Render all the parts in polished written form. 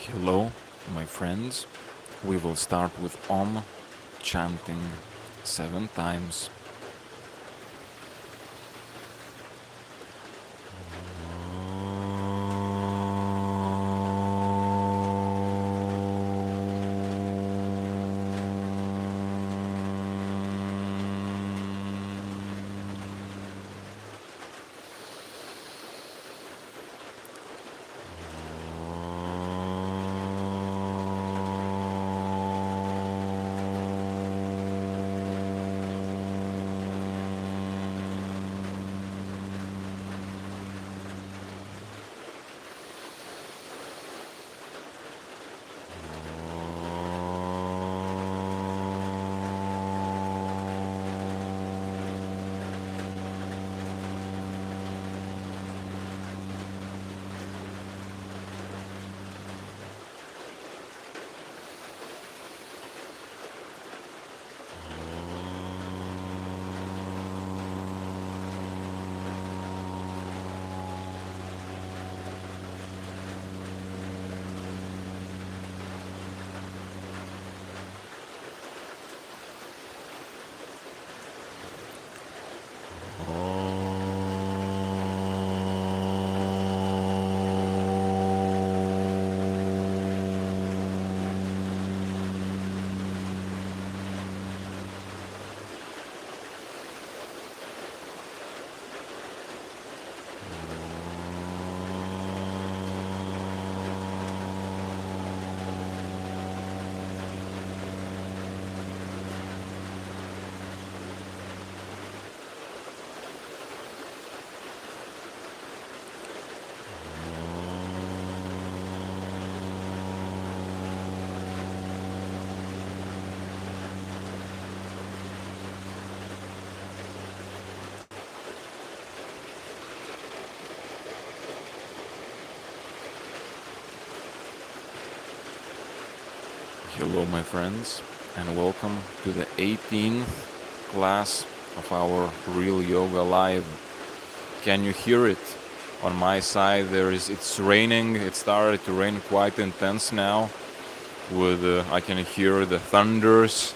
Hello, my friends. We will start with Om chanting 7 times. Hello, my friends, and welcome to the 18th class of our Real Yoga Live. Can you hear it? On my side, it's raining. It started to rain quite intense now. I can hear the thunders.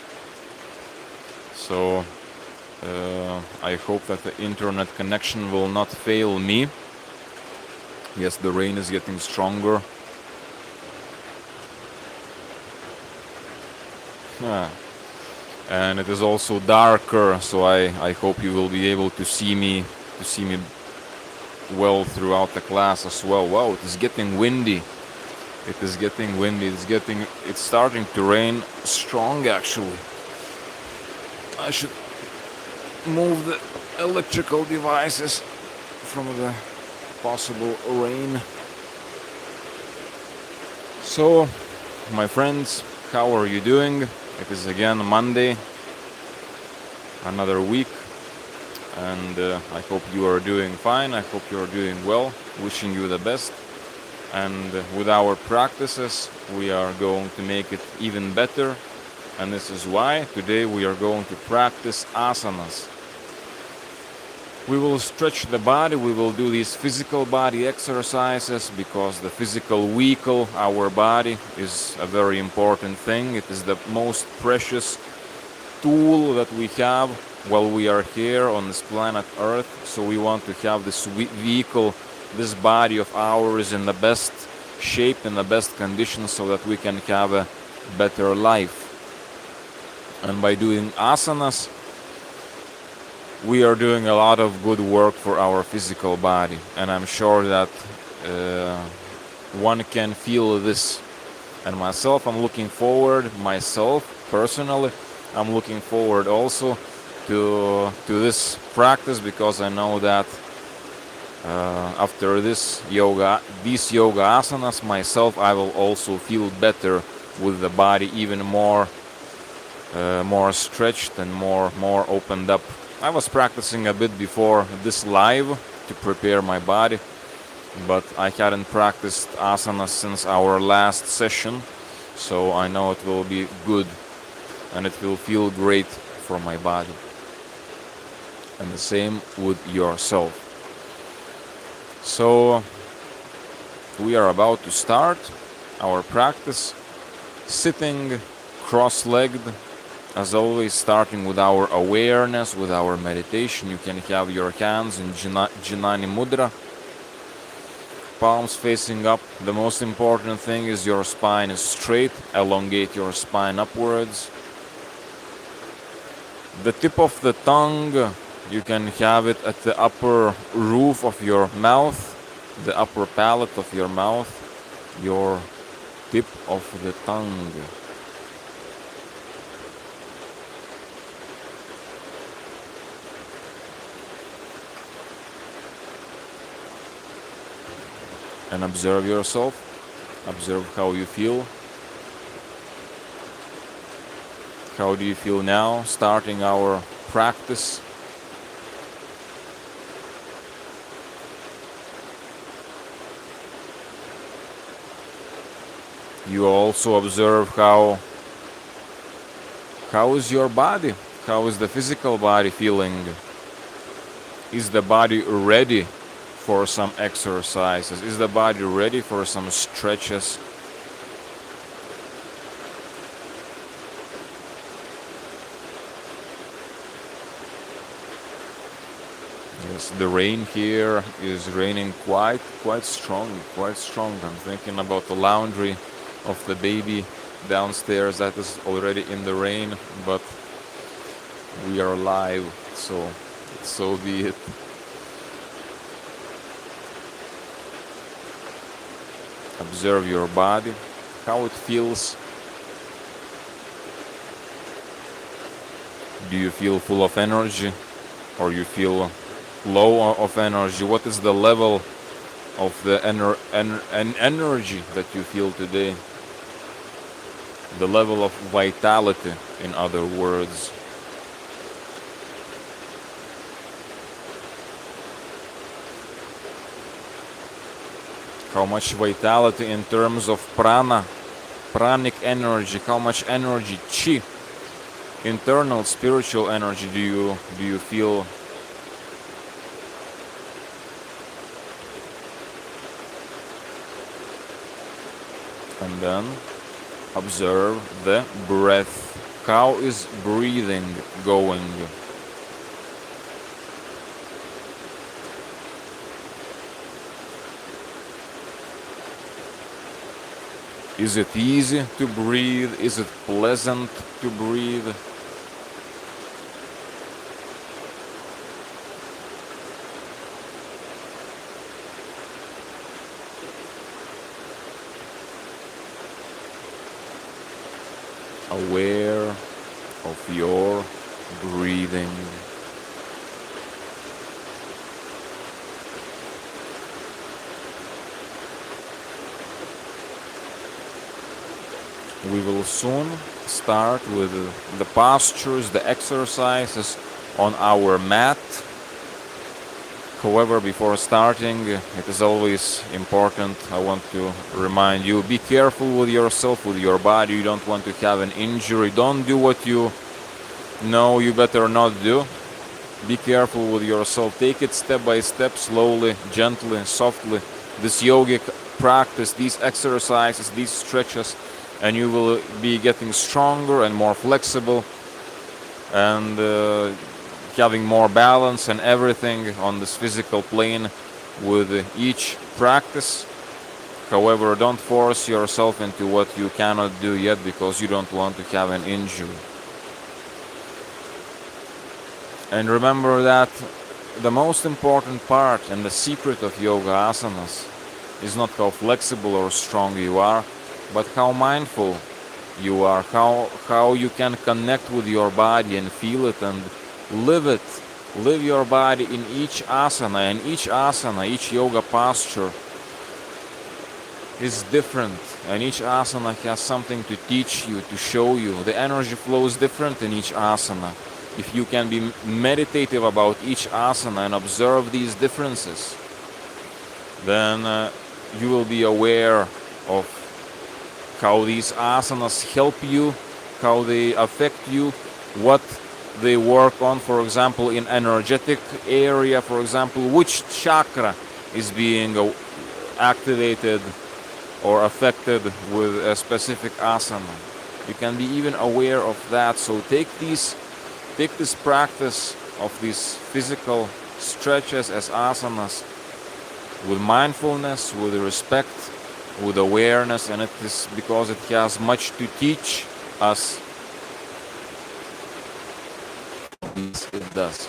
So I hope that the internet connection will not fail me. Yes, the rain is getting stronger. And it is also darker, so I hope you will be able to see me well throughout the class as well. Wow, it is getting windy. It's starting to rain strong actually. I should move the electrical devices from the possible rain. So, my friends, how are you doing? It is again Monday, another week, and I hope you are doing fine. I hope you are doing well. Wishing you the best. And with our practices, we are going to make it even better. And this is why today we are going to practice asanas. We will stretch the body, we will do these physical body exercises because the physical vehicle, our body, is a very important thing. It is the most precious tool that we have while we are here on this planet Earth. So we want to have this vehicle, this body of ours in the best shape, in the best conditions so that we can have a better life. And by doing asanas, we are doing a lot of good work for our physical body, and I'm sure that one can feel this. And myself personally, I'm looking forward also to this practice, because I know that after these yoga asanas myself, I will also feel better with the body, even more stretched and more opened up. I was practicing a bit before this live to prepare my body, but I hadn't practiced asanas since our last session, so I know it will be good and it will feel great for my body. And the same with yourself. So we are about to start, our practice, sitting cross-legged, as always, starting with our awareness, with our meditation. You can have your hands in Jnani Mudra, palms facing up. The most important thing is your spine is straight. Elongate your spine upwards. The tip of the tongue, you can have it at the upper roof of your mouth, the upper palate of your mouth, your tip of the tongue. And observe yourself, observe how you feel. How do you feel now, starting our practice? You also observe how is your body, how is the physical body feeling? Is the body ready for some exercises? Is the body ready for some stretches? Yes, the rain here is raining quite strong, quite strong. I'm thinking about the laundry of the baby downstairs that is already in the rain, but we are live, so be it. Observe your body, how it feels. Do you feel full of energy, or you feel low of energy? What is the level of the energy that you feel today? The level of vitality, in other words. How much vitality in terms of prana, pranic energy, how much energy, chi, internal spiritual energy do you feel? And then observe the breath. How is breathing going? Is it easy to breathe? Is it pleasant to breathe? Aware of your breathing. We will soon start with the postures, the exercises on our mat. However, before starting, it is always important, I want to remind you, be careful with yourself, with your body. You don't want to have an injury. Don't do what you know you better not do. Be careful with yourself. Take it step by step, slowly, gently, softly. This yogic practice, these exercises, these stretches, and you will be getting stronger and more flexible and having more balance and everything on this physical plane with each practice. However, don't force yourself into what you cannot do yet because you don't want to have an injury. And remember that the most important part and the secret of yoga asanas is not how flexible or strong you are, but how mindful you are, how you can connect with your body and feel it and live it. Live your body in each asana, and each asana, each yoga posture is different, and each asana has something to teach you, to show you. The energy flows different in each asana. If you can be meditative about each asana and observe these differences, then you will be aware of how these asanas help you, how they affect you, what they work on, for example, in energetic area, for example, which chakra is being activated, or affected with a specific asana. You can be even aware of that. So take this practice of these physical stretches as asanas with mindfulness, with respect, with awareness, and it is because it has much to teach us. It does.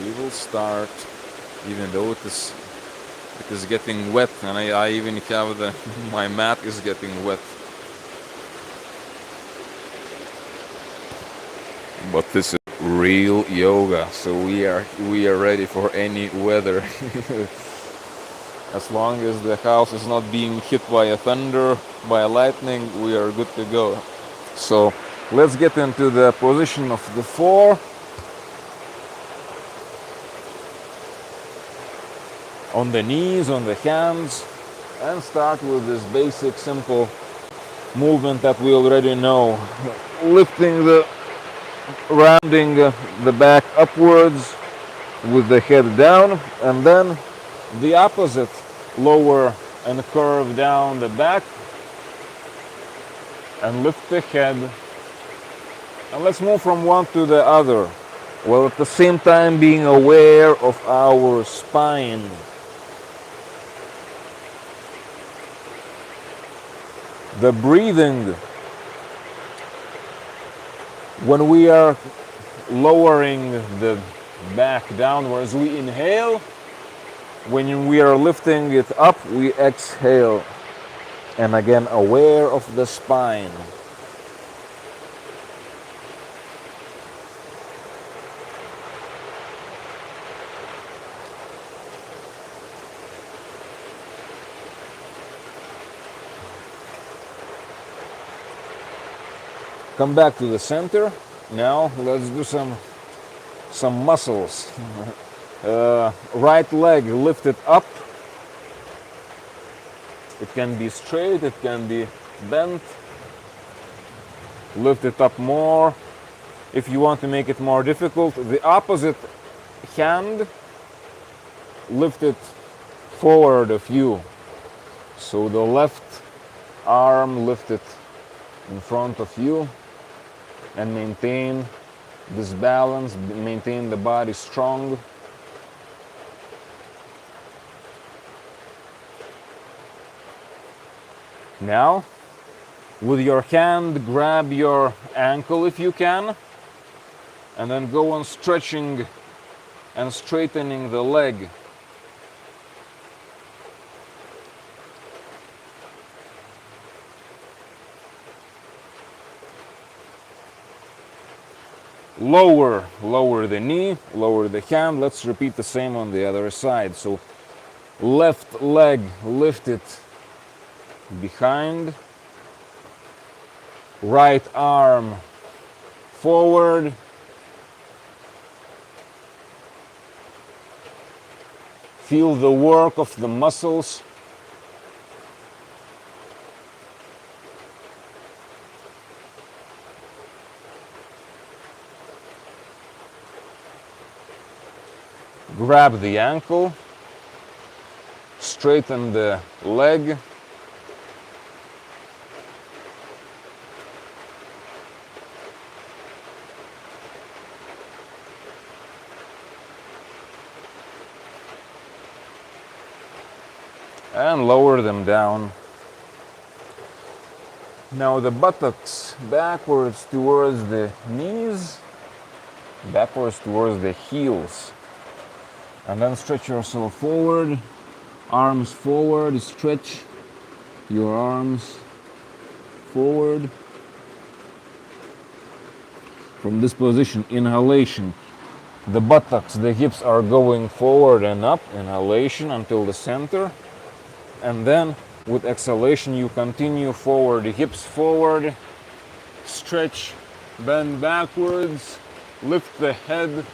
We will start, even though it is getting wet, and I even have my mat is getting wet. But this is real yoga, so we are ready for any weather. As long as the house is not being hit by a thunder, by a lightning, we are good to go. So let's get into the position of the 4. On the knees, on the hands, and start with this basic simple movement that we already know. Lifting rounding the back upwards with the head down, and then the opposite, lower and curve down the back and lift the head. And let's move from one to the other, while at the same time being aware of our spine. The breathing, when we are lowering the back downwards, we inhale. When we are lifting it up, we exhale. And again, aware of the spine. Come back to the center. Now let's do some muscles. Right leg lifted up. It can be straight, it can be bent. Lift it up more. If you want to make it more difficult, the opposite hand lift it forward of you. So the left arm lifted in front of you, and maintain this balance, maintain the body strong. Now, with your hand, grab your ankle if you can, and then go on stretching and straightening the leg. Lower the knee, lower the hand. Let's repeat the same on the other side. So left leg lifted behind, right arm forward, feel the work of the muscles. Grab the ankle, straighten the leg. And lower them down. Now the buttocks backwards towards the knees, backwards towards the heels. And then stretch yourself forward, arms forward, stretch your arms forward. From this position, inhalation, the buttocks, the hips are going forward and up, inhalation until the center. And then with exhalation, you continue forward, the hips forward, stretch, bend backwards, lift the head.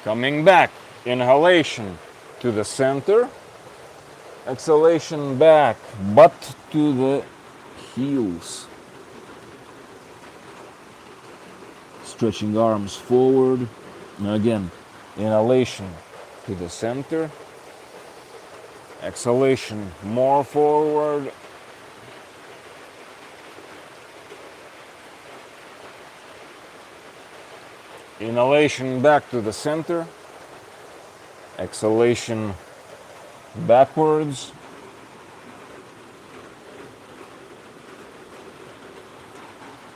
Coming back, inhalation to the center, exhalation back, butt to the heels. Stretching arms forward. Now again, Inhalation to the center. Exhalation more forward. Inhalation back to the center. Exhalation backwards.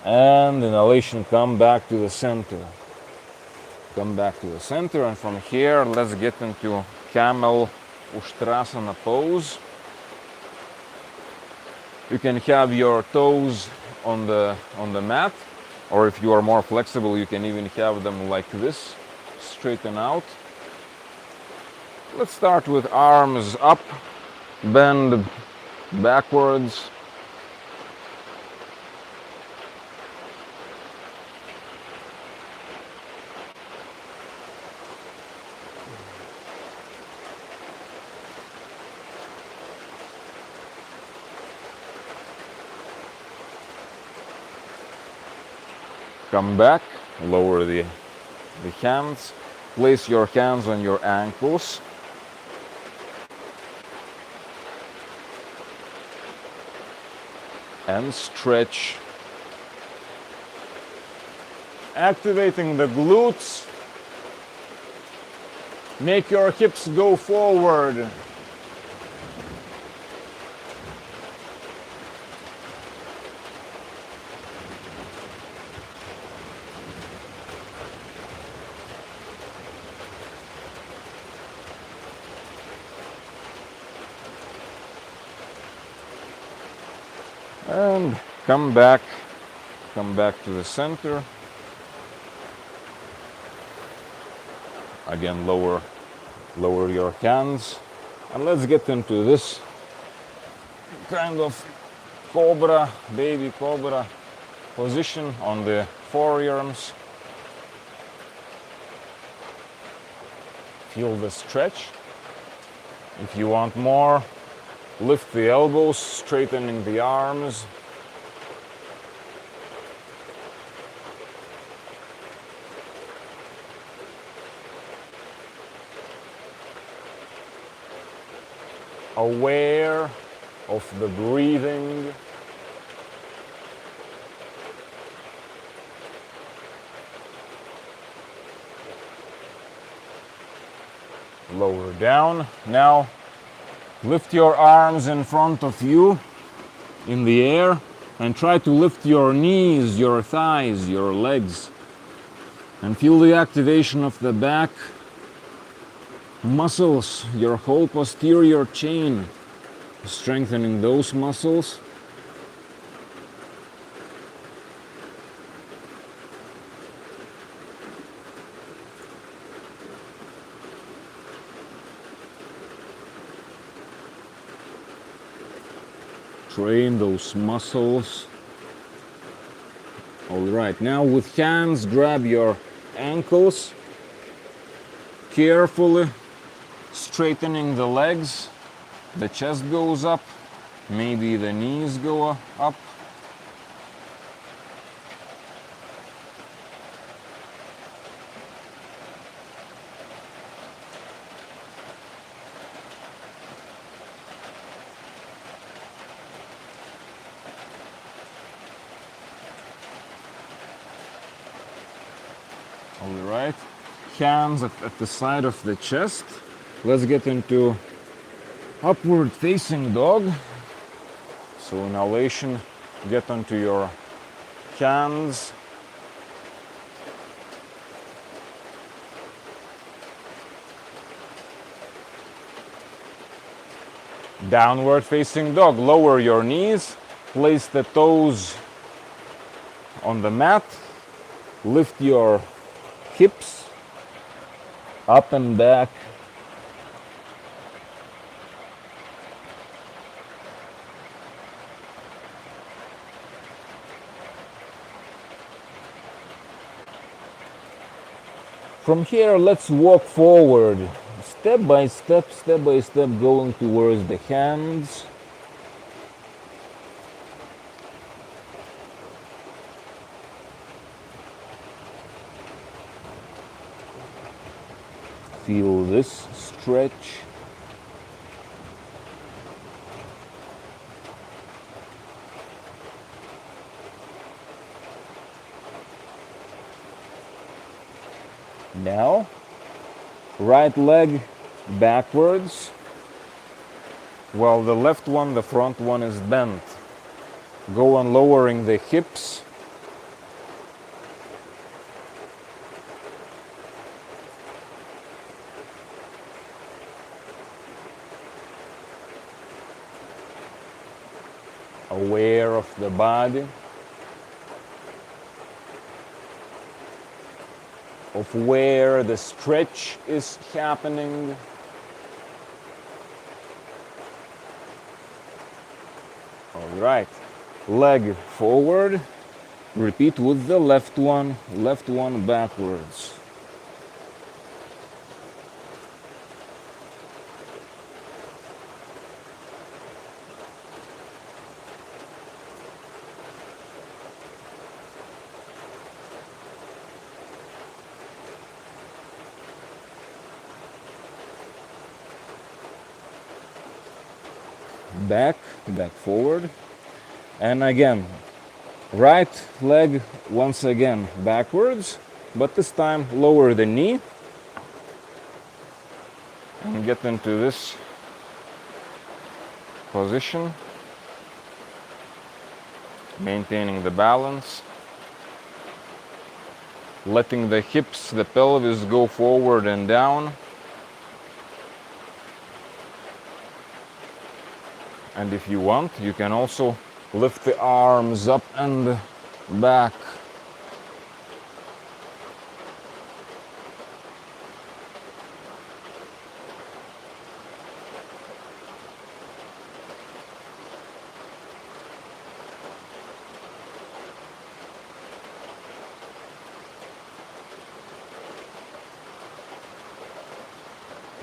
And inhalation, come back to the center. Come back to the center, and from here let's get into camel Ustrasana pose. You can have your toes on the mat, or if you are more flexible, you can even have them like this, straighten out. Let's start with arms up, bend backwards. Come back, lower the hands, place your hands on your ankles. And stretch. Activating the glutes. Make your hips go forward. And come back to the center. Again, lower your hands, and let's get into this kind of cobra, baby cobra position on the forearms. Feel the stretch. If you want more, lift the elbows, straightening the arms. Aware of the breathing. Lower down. Now lift your arms in front of you in the air and try to lift your knees, your thighs, your legs, and feel the activation of the back muscles, your whole posterior chain, strengthening those muscles. Train those muscles. All right, now with hands, grab your ankles, carefully straightening the legs. The chest goes up, maybe the knees go up. All right, hands at the side of the chest. Let's get into upward facing dog. So inhalation, get onto your hands. Downward facing dog, lower your knees, place the toes on the mat, lift your hips up and back. From here, let's walk forward, step by step, going towards the hands. Feel this stretch. Now, right leg backwards, while the left one, the front one, is bent. Go on lowering the hips. Aware of the body, of where the stretch is happening. All right, leg forward. Repeat with the left one backwards. Back forward, and again, right leg once again backwards, but this time lower the knee and get into this position, maintaining the balance, letting the hips, the pelvis go forward and down. And if you want, you can also lift the arms up and back.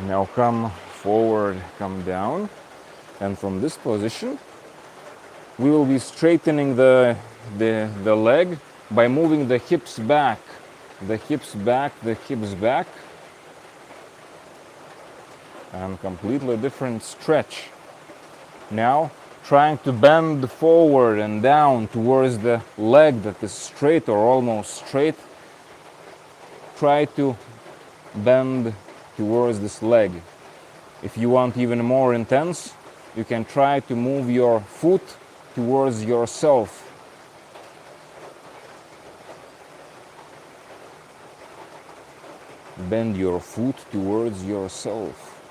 Now come forward, come down. And from this position, we will be straightening the leg by moving the hips back. The hips back, the hips back. And completely different stretch. Now, trying to bend forward and down towards the leg that is straight or almost straight. Try to bend towards this leg. If you want even more intense, you can try to move your foot towards yourself. Bend your foot towards yourself.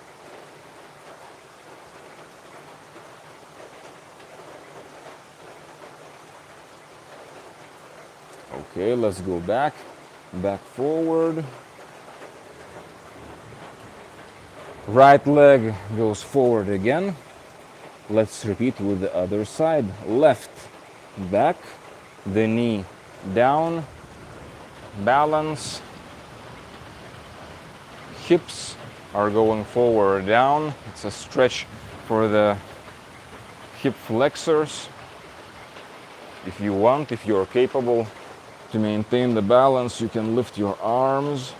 Okay, let's go back forward. Right leg goes forward again. Let's repeat with the other side. Left, back, the knee down, balance. Hips are going forward, down. It's a stretch for the hip flexors. If you want, if you're capable to maintain the balance, you can lift your arms.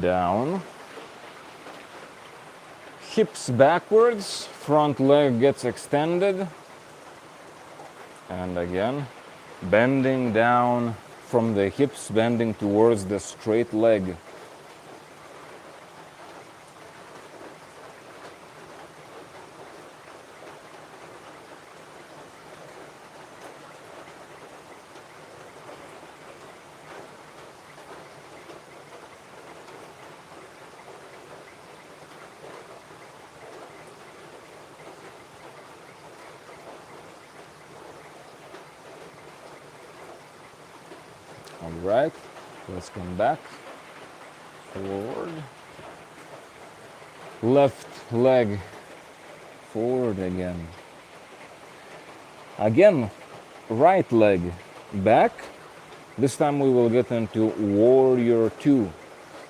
Down. Hips backwards, front leg gets extended. And again, bending down from the hips, bending towards the straight leg. All right, let's come back, forward. Left leg forward again. Again, right leg back. This time we will get into warrior 2.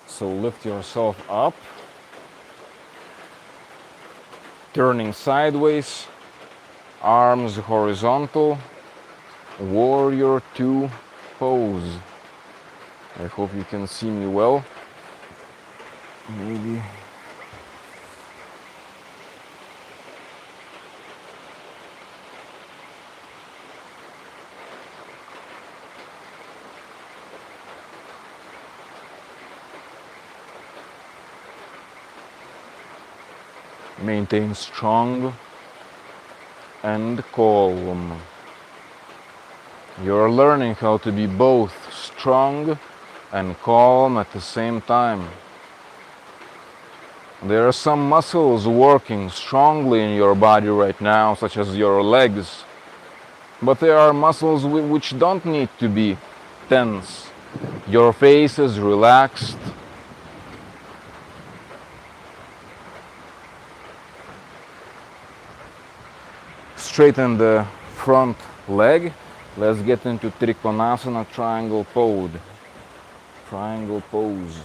So lift yourself up, turning sideways, arms horizontal, warrior 2 pose. I hope you can see me well. Maybe. Maintain strong and calm. You're learning how to be both strong and calm at the same time. There are some muscles working strongly in your body right now, such as your legs. But there are muscles which don't need to be tense. Your face is relaxed. Straighten the front leg. Let's get into Trikonasana triangle pose. Triangle pose.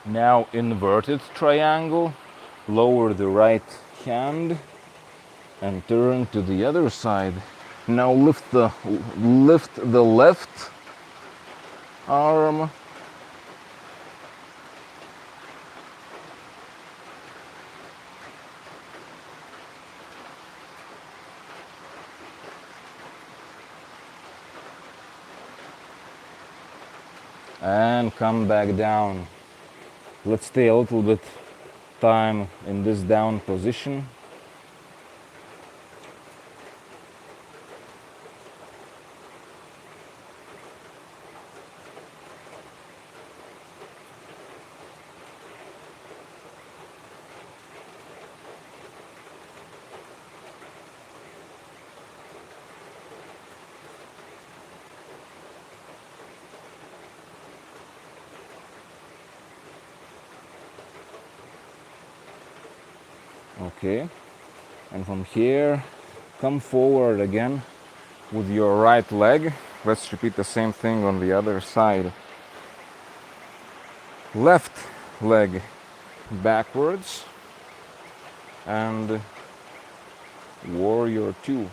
Now inverted triangle, lower the right hand and turn to the other side. Now lift the left arm. And come back down. Let's stay a little bit time in this down position. Okay, and from here, come forward again with your right leg. Let's repeat the same thing on the other side. Left leg backwards and warrior 2.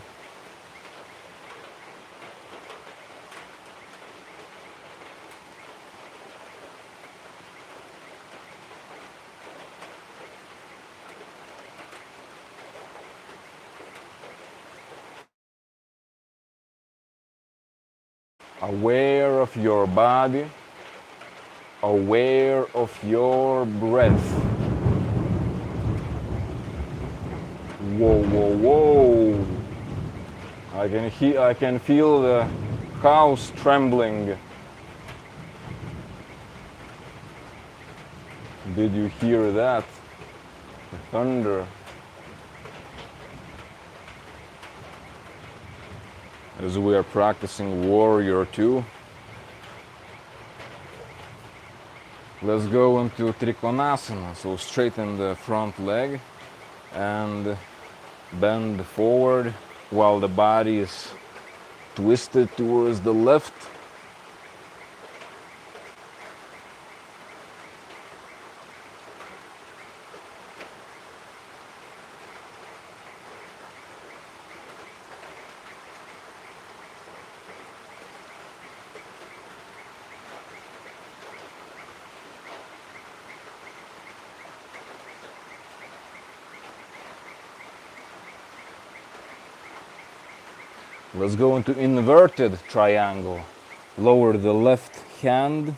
Aware of your body, aware of your breath. Whoa, whoa, whoa. I can feel the house trembling. Did you hear that? The thunder. As we are practicing warrior 2. Let's go into Trikonasana. So straighten the front leg and bend forward while the body is twisted towards the left. Let's go into inverted triangle. Lower the left hand,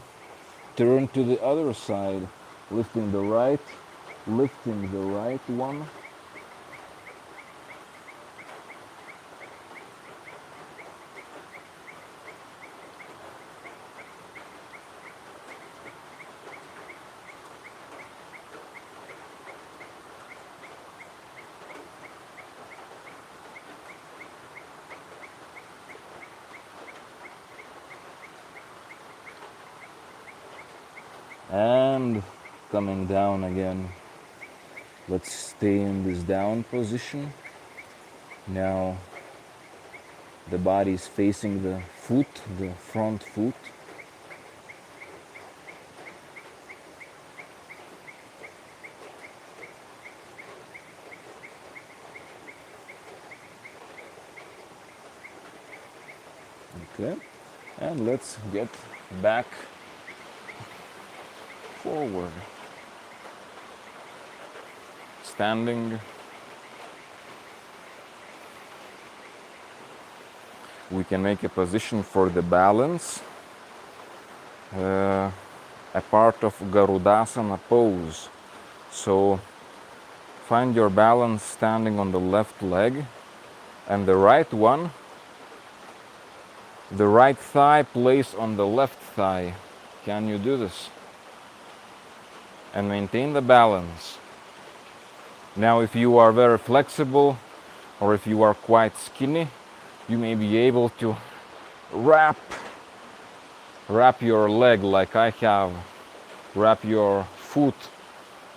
turn to the other side, lifting the right one. and coming down again. Let's stay in this down position. Now the body is facing the foot, the front foot. Okay, and let's get back forward. Standing. We can make a position for the balance, a part of Garudasana pose. So find your balance standing on the left leg, and the right one, the right thigh placed on the left thigh. Can you do this? And maintain the balance. Now if you are very flexible, or if you are quite skinny, you may be able to wrap your leg like I have. Wrap your foot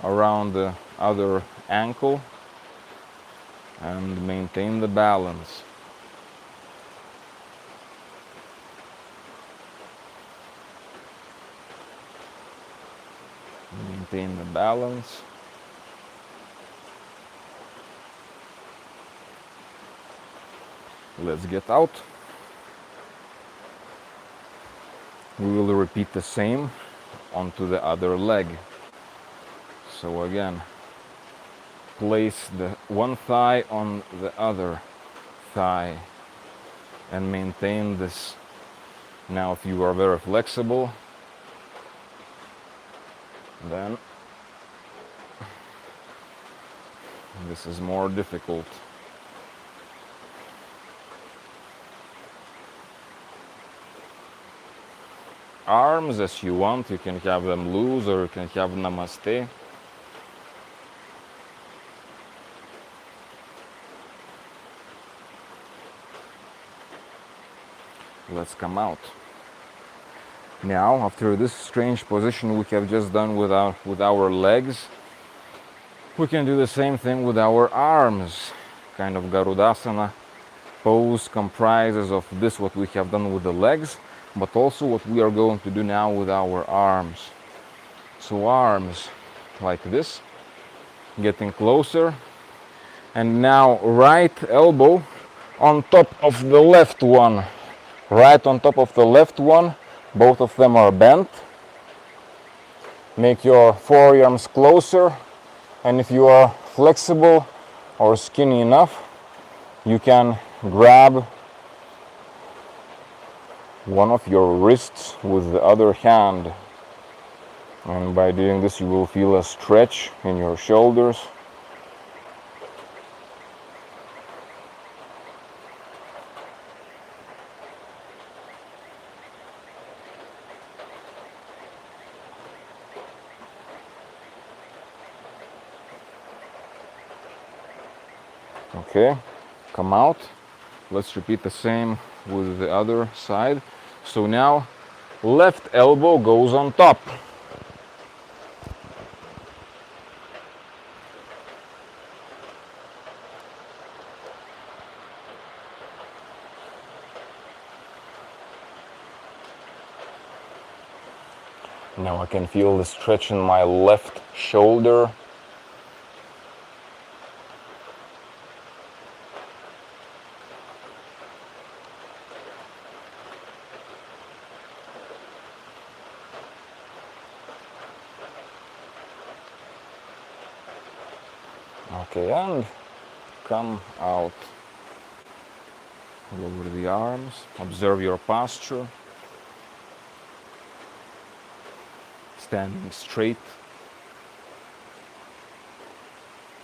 around the other ankle and maintain the balance. Maintain the balance. Let's get out. We will repeat the same onto the other leg. So again, place the one thigh on the other thigh and maintain this. Now if you are very flexible, then this is more difficult. Arms as you want, you can have them loose or you can have namaste. Let's come out. Now, after this strange position we have just done with our legs, we can do the same thing with our arms. Kind of Garudasana pose comprises of this, what we have done with the legs, but also what we are going to do now with our arms. So arms like this, getting closer, and now right elbow on top of the left one. Right on top of the left one, both of them are bent. Make your forearms closer, and if you are flexible or skinny enough, you can grab one of your wrists with the other hand, and by doing this you will feel a stretch in your shoulders. Okay, come out. Let's repeat the same with the other side. So now left elbow goes on top. Now I can feel the stretch in my left shoulder. Okay, and come out. Lower the arms, observe your posture. Standing straight.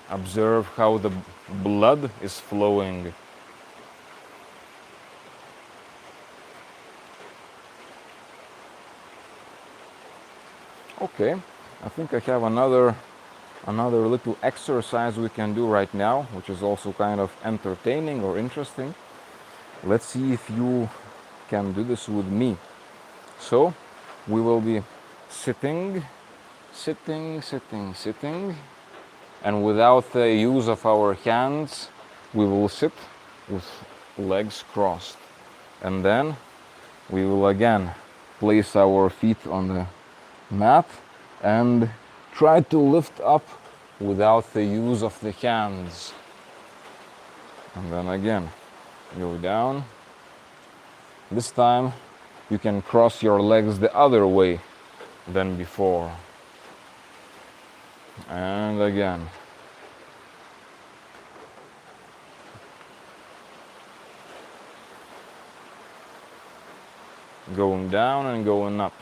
Observe how the blood is flowing. Okay, I think I have another little exercise we can do right now, which is also kind of entertaining or interesting. Let's see if you can do this with me. So we will be sitting Sitting, sitting, sitting. And without the use of our hands, we will sit with legs crossed. And then we will again place our feet on the mat and try to lift up without the use of the hands. And then again, go down. This time you can cross your legs the other way than before. And again. Going down and going up.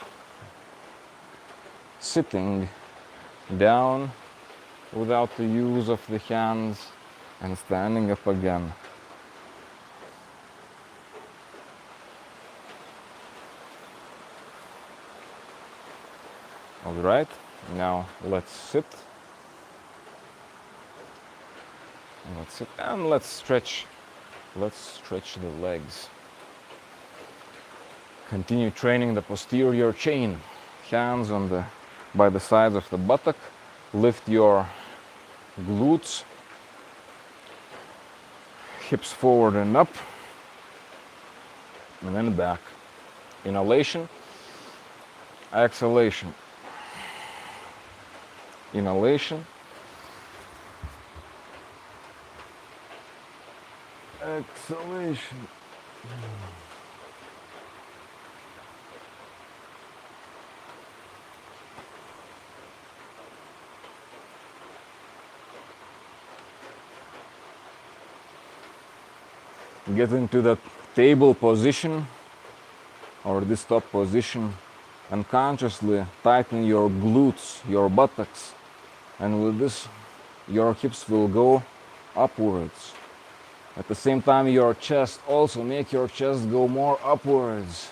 Sitting down without the use of the hands and standing up again. All right, now let's sit. Let's sit and let's stretch. Let's stretch the legs. Continue training the posterior chain. Hands by the sides of the buttock. Lift your glutes. Hips forward and up. And then back. Inhalation. Exhalation. Inhalation. Exhalation. Get into that table position or this top position and consciously tighten your glutes, your buttocks, and with this your hips will go upwards. At the same time your chest, also make your chest go more upwards.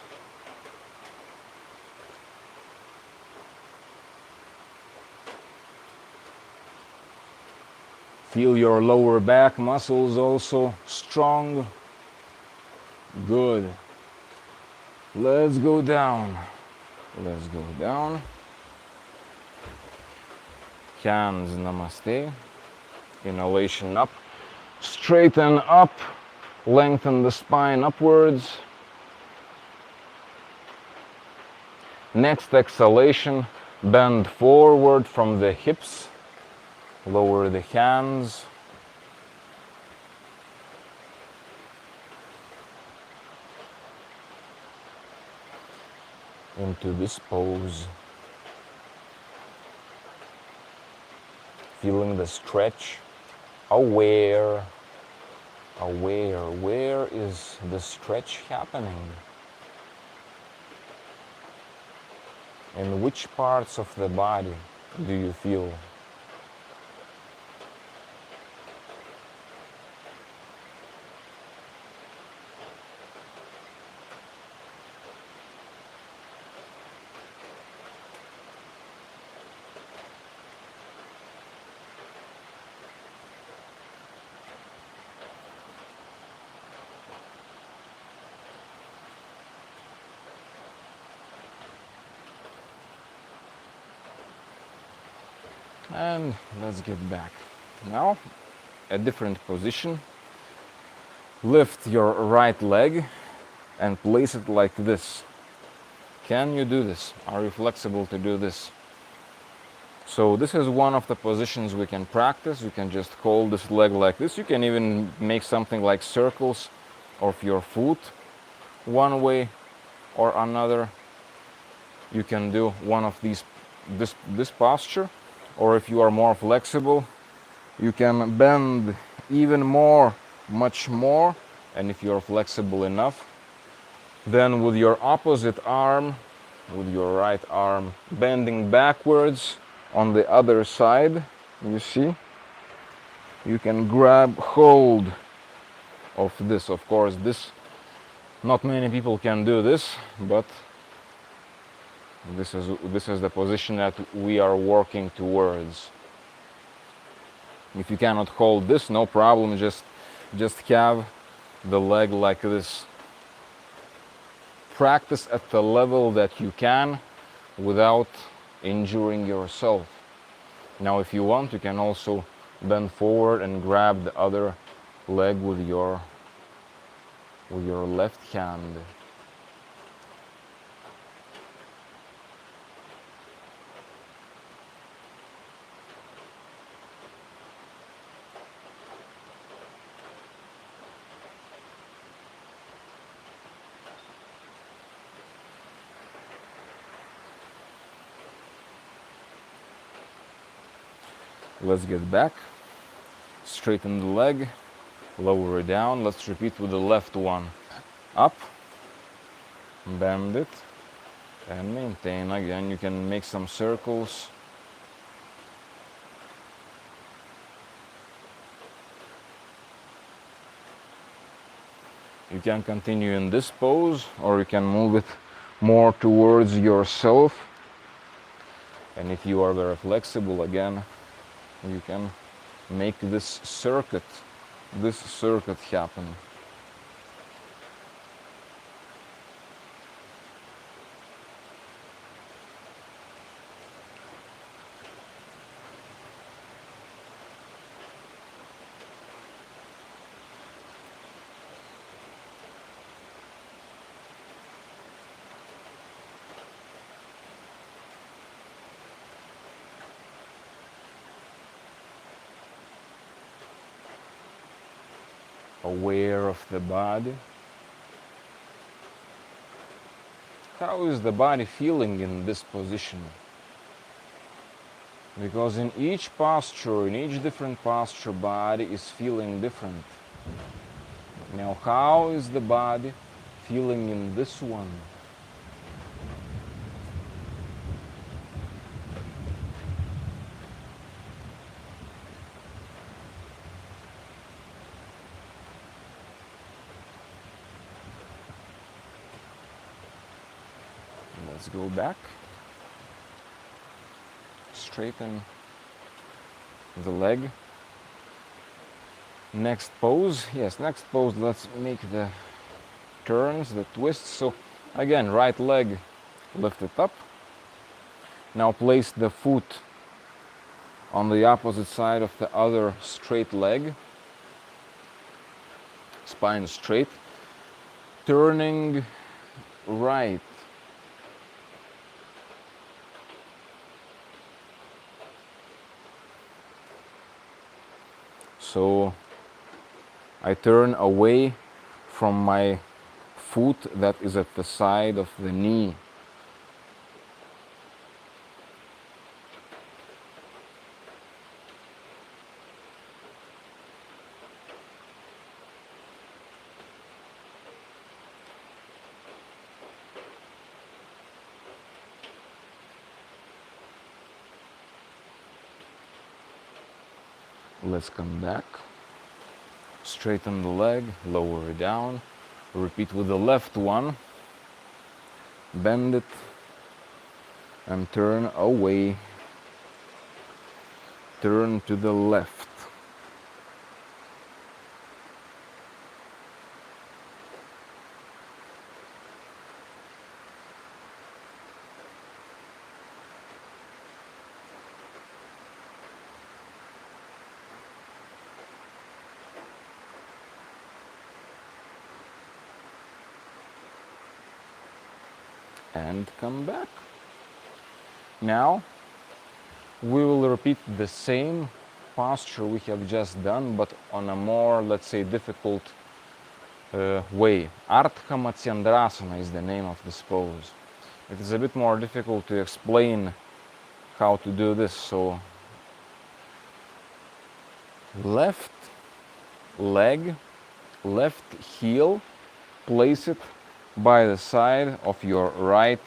Feel your lower back muscles also strong. Good. Let's go down. Let's go down. Hands namaste. Inhalation up. Straighten up. Lengthen the spine upwards. Next exhalation, bend forward from the hips. Lower the hands. Into this pose. Feeling the stretch. Aware. Where is the stretch happening? In which parts of the body do you feel? And let's get back. Now, a different position. Lift your right leg and place it like this. Can you do this? Are you flexible to do this? So this is one of the positions we can practice. You can just hold this leg like this. You can even make something like circles of your foot one way or another. You can do one of these, this posture. Or if you are more flexible, you can bend even more, much more. And if you're flexible enough, then with your opposite arm, with your right arm bending backwards on the other side, you see, you can grab hold of this. Of course, this, not many people can do this, but this is the position that we are working towards. If you cannot hold this, no problem, just have the leg like this. Practice at the level that you can without injuring yourself. Now if you want, you can also bend forward and grab the other leg with your left hand. Let's get back, straighten the leg, lower it down. Let's repeat with the left one. Up, bend it, and maintain. Again, you can make some circles. You can continue in this pose, or you can move it more towards yourself. And if you are very flexible, again, you can make this circuit happen. Aware of the body. How is the body feeling in this position? Because in each posture, in each different posture, body is feeling different. Now, how is the body feeling in this one? Let's go back. Straighten the leg. Next pose. Yes, next pose. Let's make the turns, the twists. So again, right leg, lift it up. Now place the foot on the opposite side of the other straight leg. Spine straight. Turning right. So I turn away from my foot that is at the side of the knee. Let's come back, straighten the leg, lower it down, repeat with the left one, bend it and turn away, turn to the left. And come back. Now we will repeat the same posture we have just done, but on a more, let's say, difficult way. Ardha Matsyendrasana is the name of this pose. It is a bit more difficult to explain how to do this. So left leg, left heel, place it by the side of your right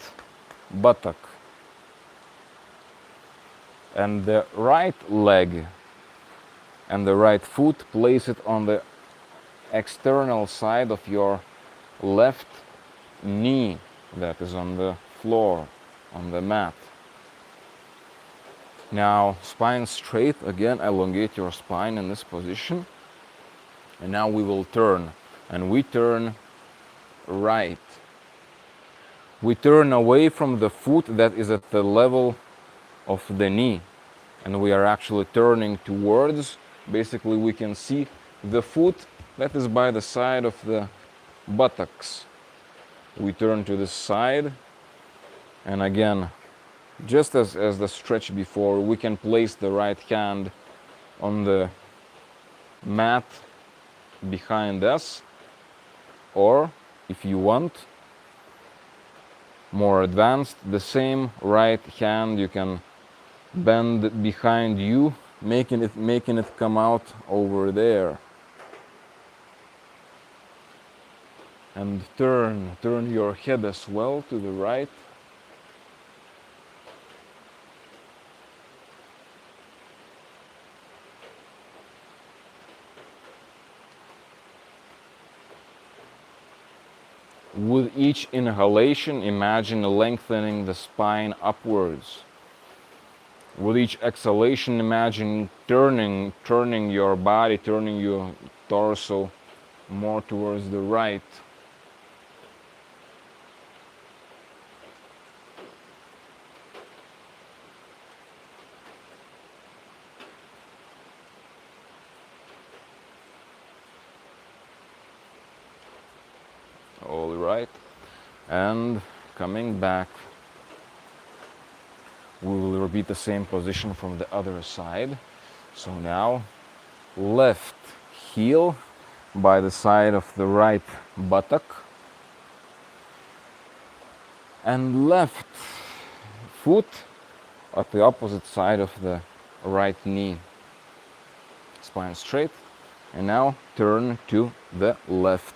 buttock, and the right leg and the right foot, place it on the external side of your left knee that is on the floor, on the mat. Now spine straight, again elongate your spine in this position, and now we will turn, and we turn right. We turn away from the foot that is at the level of the knee, and we are actually turning towards. Basically, we can see the foot that is by the side of the buttocks. We turn to the side, and again, just as the stretch before, we can place the right hand on the mat behind us, or if you want more advanced, the same right hand you can bend behind you, making it come out over there. And turn your head as well to the right. With each inhalation, imagine lengthening the spine upwards. With each exhalation, imagine turning your body, turning your torso more towards the right. All right, and coming back, we will repeat the same position from the other side. So now, left heel by the side of the right buttock, and left foot at the opposite side of the right knee. Spine straight, and now turn to the left.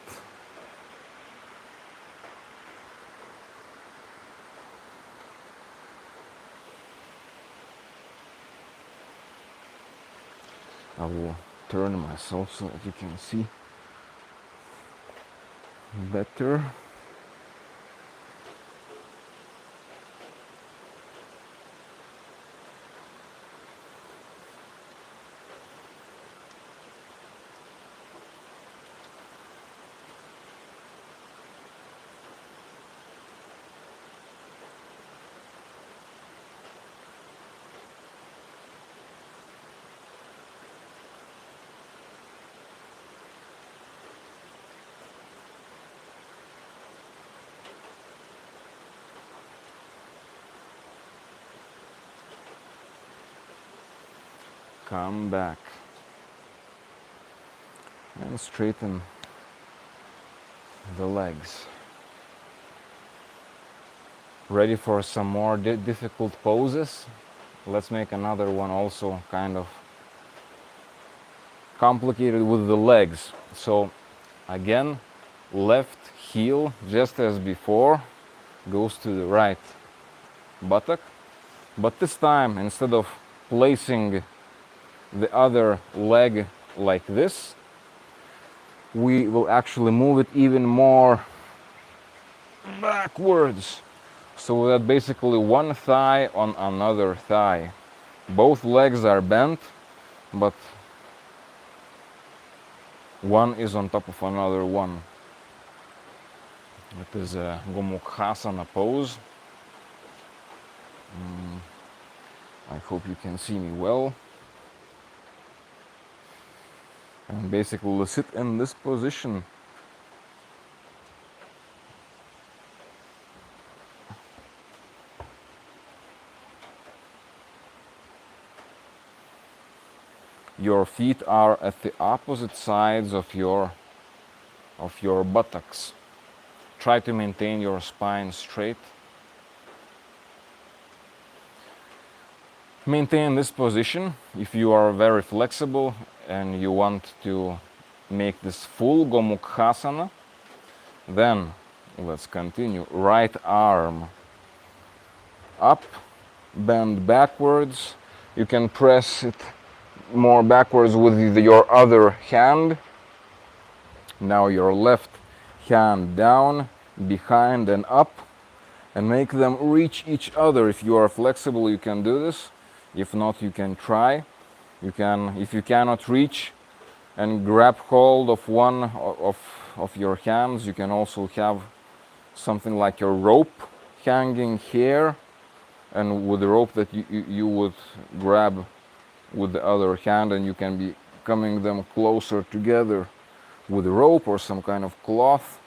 I will turn myself so that you can see better. Come back and straighten the legs. Ready for some more difficult poses? Let's make another one also kind of complicated with the legs. So again, left heel, just as before, goes to the right buttock, but this time, instead of placing the other leg like this, we will actually move it even more backwards, so that basically one thigh on another thigh. Both legs are bent, but one is on top of another one. It is a Gomukhasana pose. I hope you can see me well. And basically we'll sit in this position. Your feet are at the opposite sides of your buttocks. Try to maintain your spine straight. Maintain this position. If you are very flexible and you want to make this full Gomukhasana, then let's continue. Right arm up, bend backwards. You can press it more backwards with your other hand. Now your left hand down, behind and up, and make them reach each other. If you are flexible, you can do this. If not, you can try. If you cannot reach and grab hold of one of your hands, you can also have something like a rope hanging here and with the rope that you would grab with the other hand, and you can be coming them closer together with a rope or some kind of cloth.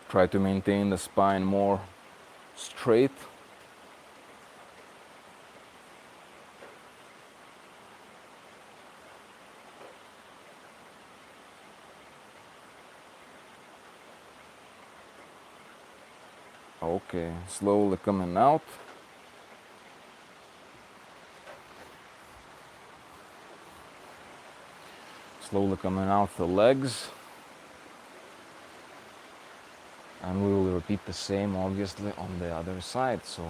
Try to maintain the spine more straight. Okay, slowly coming out. Slowly coming out the legs. And we will repeat the same, obviously, on the other side. So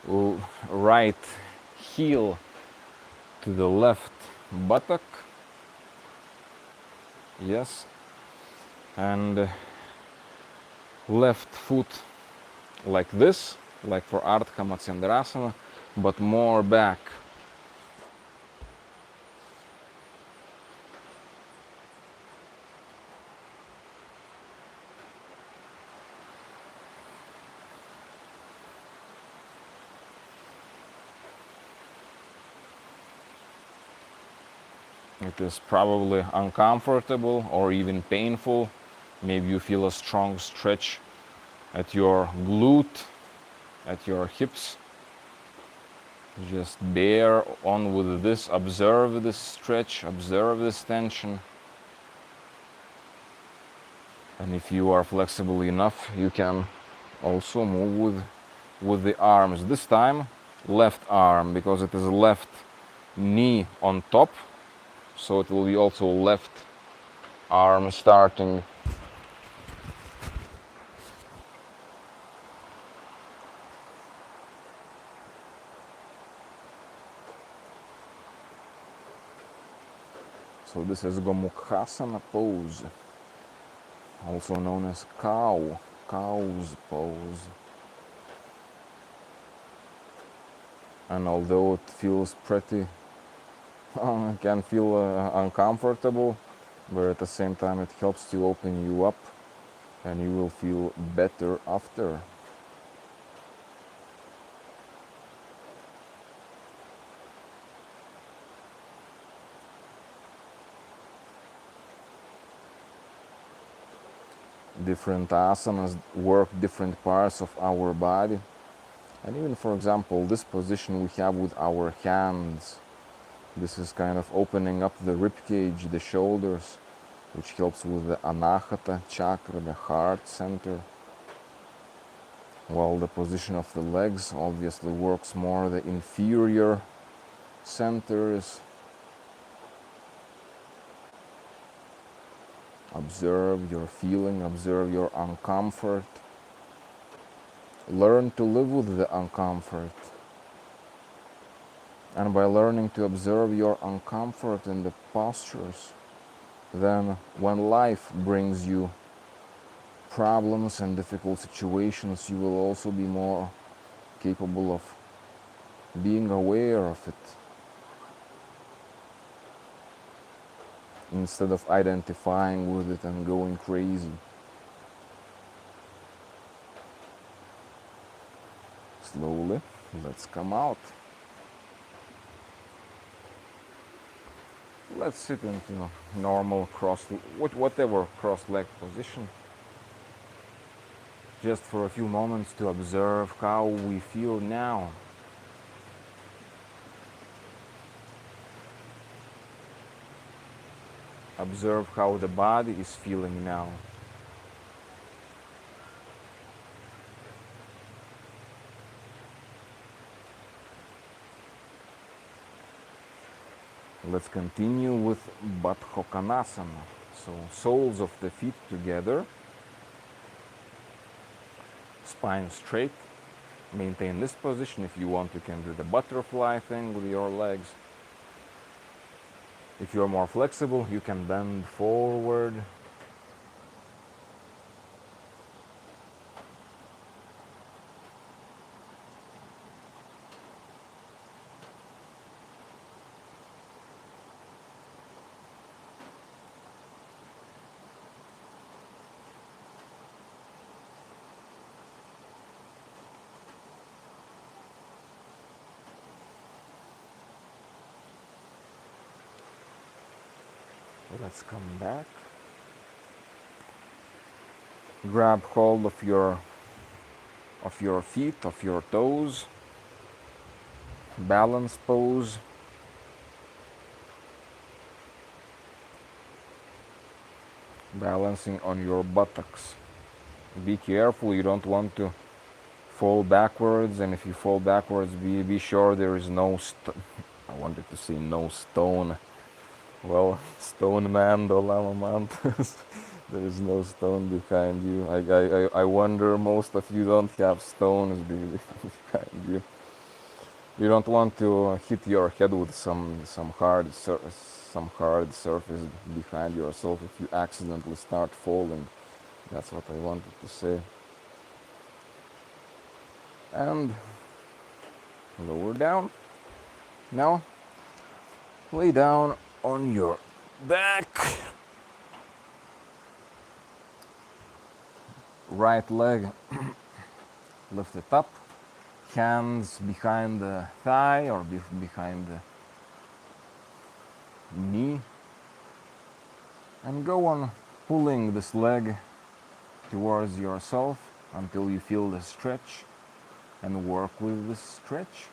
we'll right heel to the left buttock. Yes. And left foot like this, like for Ardha Matsyendrasana, but more back. It is probably uncomfortable or even painful. Maybe you feel a strong stretch at your glute, at your hips. Just bear on with this, observe this stretch, observe this tension. And if you are flexible enough, you can also move with the arms. This time, left arm, because it is left knee on top. So it will be also left arm starting. So this is Gomukhasana pose, also known as cow's pose. And although it feels pretty, can feel uncomfortable, but at the same time it helps to open you up and you will feel better after. Different asanas work different parts of our body. And even, for example, this position we have with our hands, this is kind of opening up the rib cage, the shoulders, which helps with the anahata chakra, the heart center. While the position of the legs obviously works more the inferior centers. Observe your feeling, observe your uncomfort. Learn to live with the uncomfort. And by learning to observe your uncomfort in the postures, then when life brings you problems and difficult situations, you will also be more capable of being aware of it, instead of identifying with it and going crazy. Slowly, let's come out. Let's sit into normal whatever cross-leg position. Just for a few moments to observe how we feel now. Observe how the body is feeling now. Let's continue with Baddha Konasana. So soles of the feet together, spine straight. Maintain this position. If you want, you can do the butterfly thing with your legs. If you're more flexible, you can bend forward. Let's come back. Grab hold of your feet, of your toes. Balance pose. Balancing on your buttocks. Be careful, you don't want to fall backwards, and if you fall backwards, be sure there is no I wanted to say no stone. Well, stone man, Dolama Mantas. There is no stone behind you. I wonder most of you don't have stones behind you. You don't want to hit your head with some hard surface behind yourself if you accidentally start falling. That's what I wanted to say. And lower down. Now lay down on your back. Right leg lift it up. Hands behind the thigh or behind the knee. And go on pulling this leg towards yourself until you feel the stretch, and work with this stretch.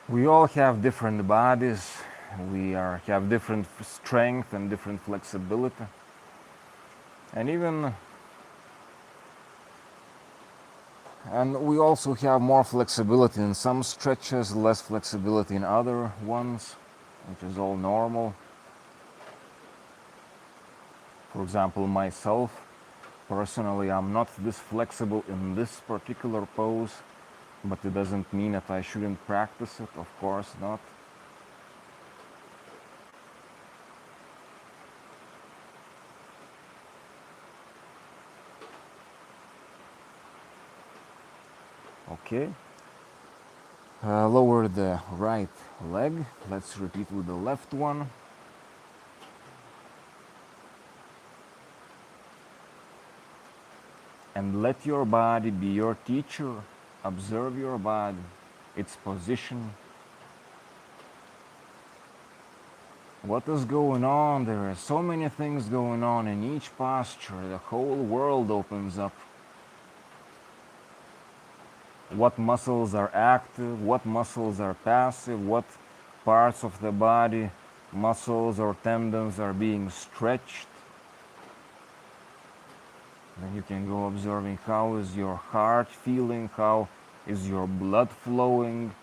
We all have different bodies. We have different strength and different flexibility. And we also have more flexibility in some stretches, less flexibility in other ones, which is all normal. For example, myself, personally, I'm not this flexible in this particular pose, but it doesn't mean that I shouldn't practice it, of course not. Okay. Lower the right leg. Let's repeat with the left one. And let your body be your teacher. Observe your body, its position. What is going on? There are so many things going on in each posture. The whole world opens up. What muscles are active, what muscles are passive, what parts of the body, muscles or tendons are being stretched. Then you can go observing how is your heart feeling, how is your blood flowing,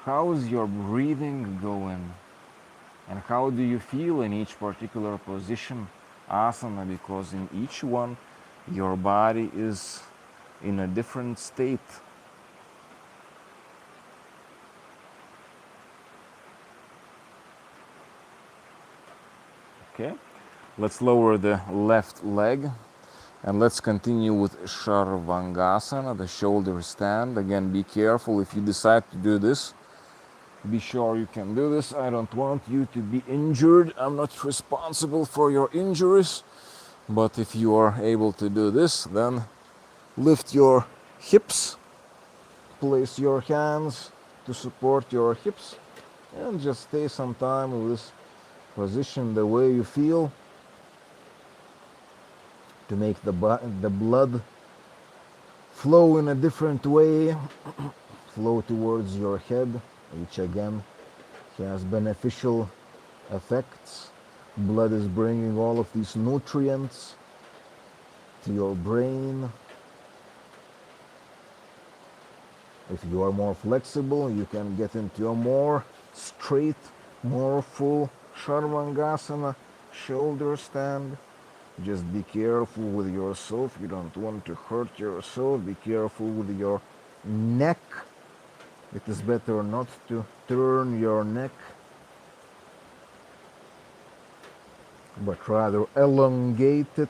how is your breathing going, and how do you feel in each particular position, asana, because in each one your body is in a different state. Okay, let's lower the left leg and let's continue with Sharvangasana, the shoulder stand. Again, be careful if you decide to do this. Be sure you can do this. I don't want you to be injured. I'm not responsible for your injuries. But if you are able to do this, then lift your hips. Place your hands to support your hips. And just stay some time with this position the way you feel, to make the blood flow in a different way, flow towards your head, which again has beneficial effects. Blood is bringing all of these nutrients to your brain. If you are more flexible, you can get into a more straight, more full Sharvangasana shoulder stand. Just be careful with yourself. You don't want to hurt yourself. Be careful with your neck. It is better not to turn your neck, but rather elongate it.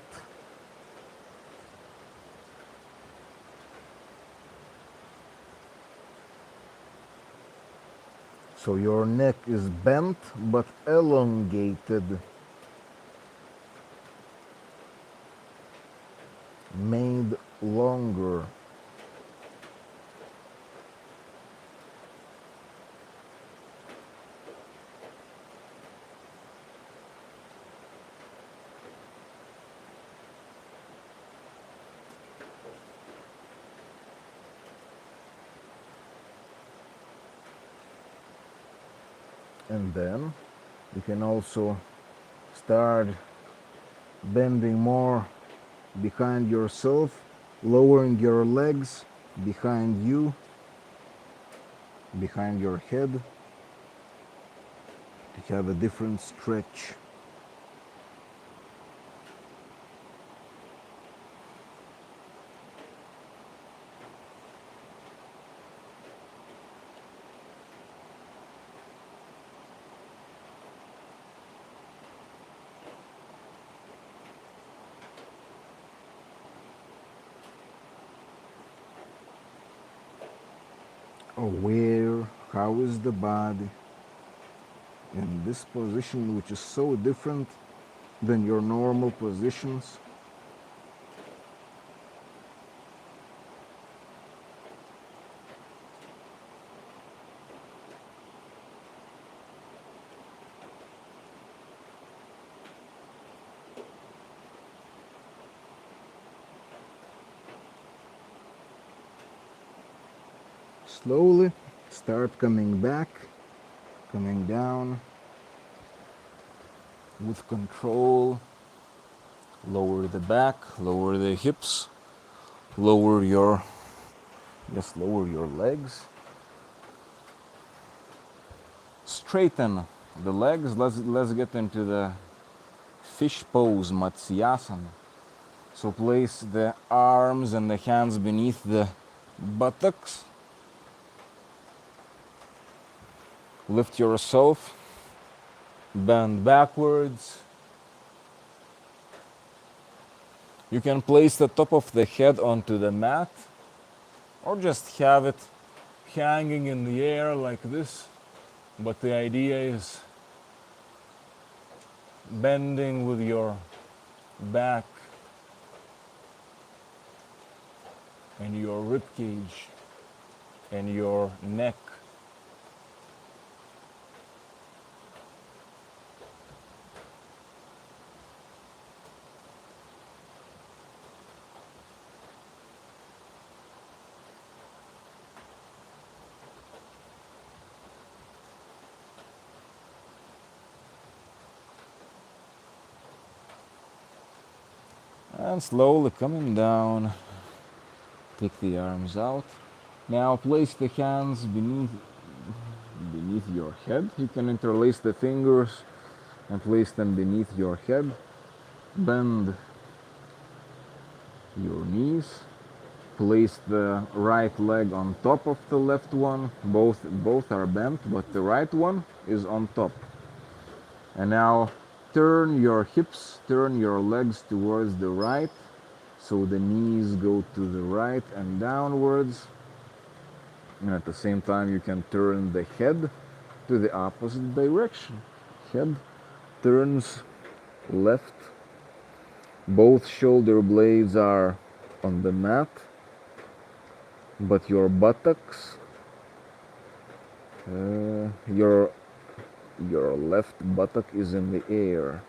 So your neck is bent but elongated, made longer. And then you can also start bending more behind yourself, lowering your legs behind you, behind your head, to have a different stretch. Aware how is the body in this position, which is so different than your normal positions. Slowly start coming back, coming down with control. Lower the back, lower the hips, lower your, just lower your legs. Straighten the legs. Let's get into the fish pose, Matsyasana. So place the arms and the hands beneath the buttocks. Lift yourself, bend backwards. You can place the top of the head onto the mat or just have it hanging in the air like this. But the idea is bending with your back and your rib cage and your neck. And slowly coming down, take the arms out. Now place the hands beneath your head. You can interlace the fingers and place them beneath your head. Bend your knees. Place the right leg on top of the left one. Both are bent, but the right one is on top. And now turn your hips, turn your legs towards the right, so the knees go to the right and downwards. And at the same time, you can turn the head to the opposite direction. Head turns left. Both shoulder blades are on the mat, but your buttocks, your left buttock is in the air.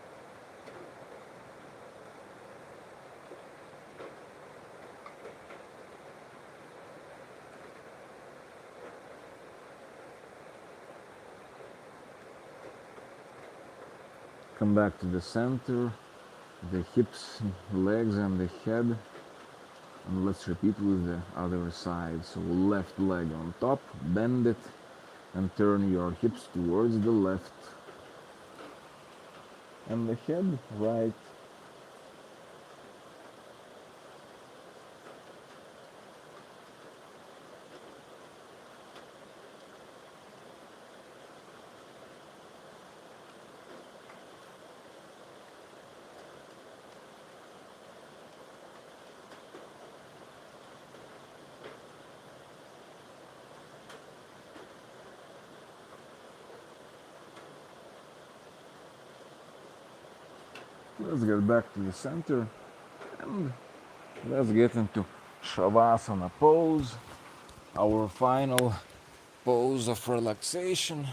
Come back to the center, the hips, legs, and the head. And let's repeat with the other side. So left leg on top, bend it, and turn your hips towards the left. And the head right. Let's get back to the center and let's get into Shavasana pose, our final pose of relaxation.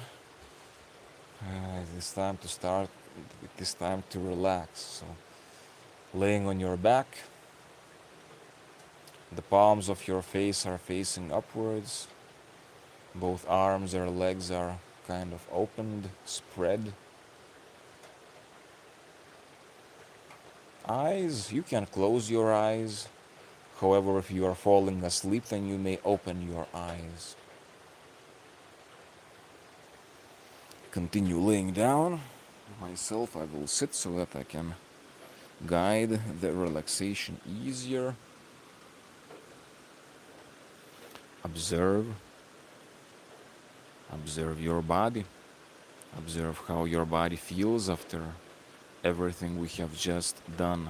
It is time to start, it is time to relax. So, laying on your back, the palms of your face are facing upwards, both arms or legs are kind of opened, spread. Eyes, you can close your eyes. However, if you are falling asleep, then you may open your eyes. Continue laying down. Myself, I will sit so that I can guide the relaxation easier. Observe. Observe your body. Observe how your body feels after everything we have just done.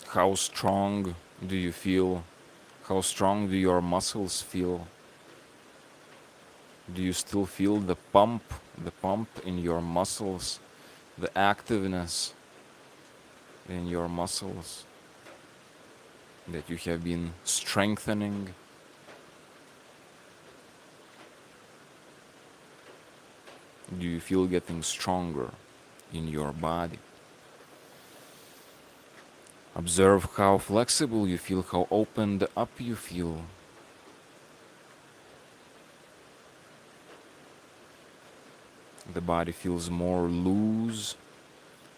How strong do you feel? How strong do your muscles feel? Do you still feel the pump in your muscles, the activeness in your muscles that you have been strengthening? Do you feel getting stronger in your body? Observe how flexible you feel, how opened up you feel. The body feels more loose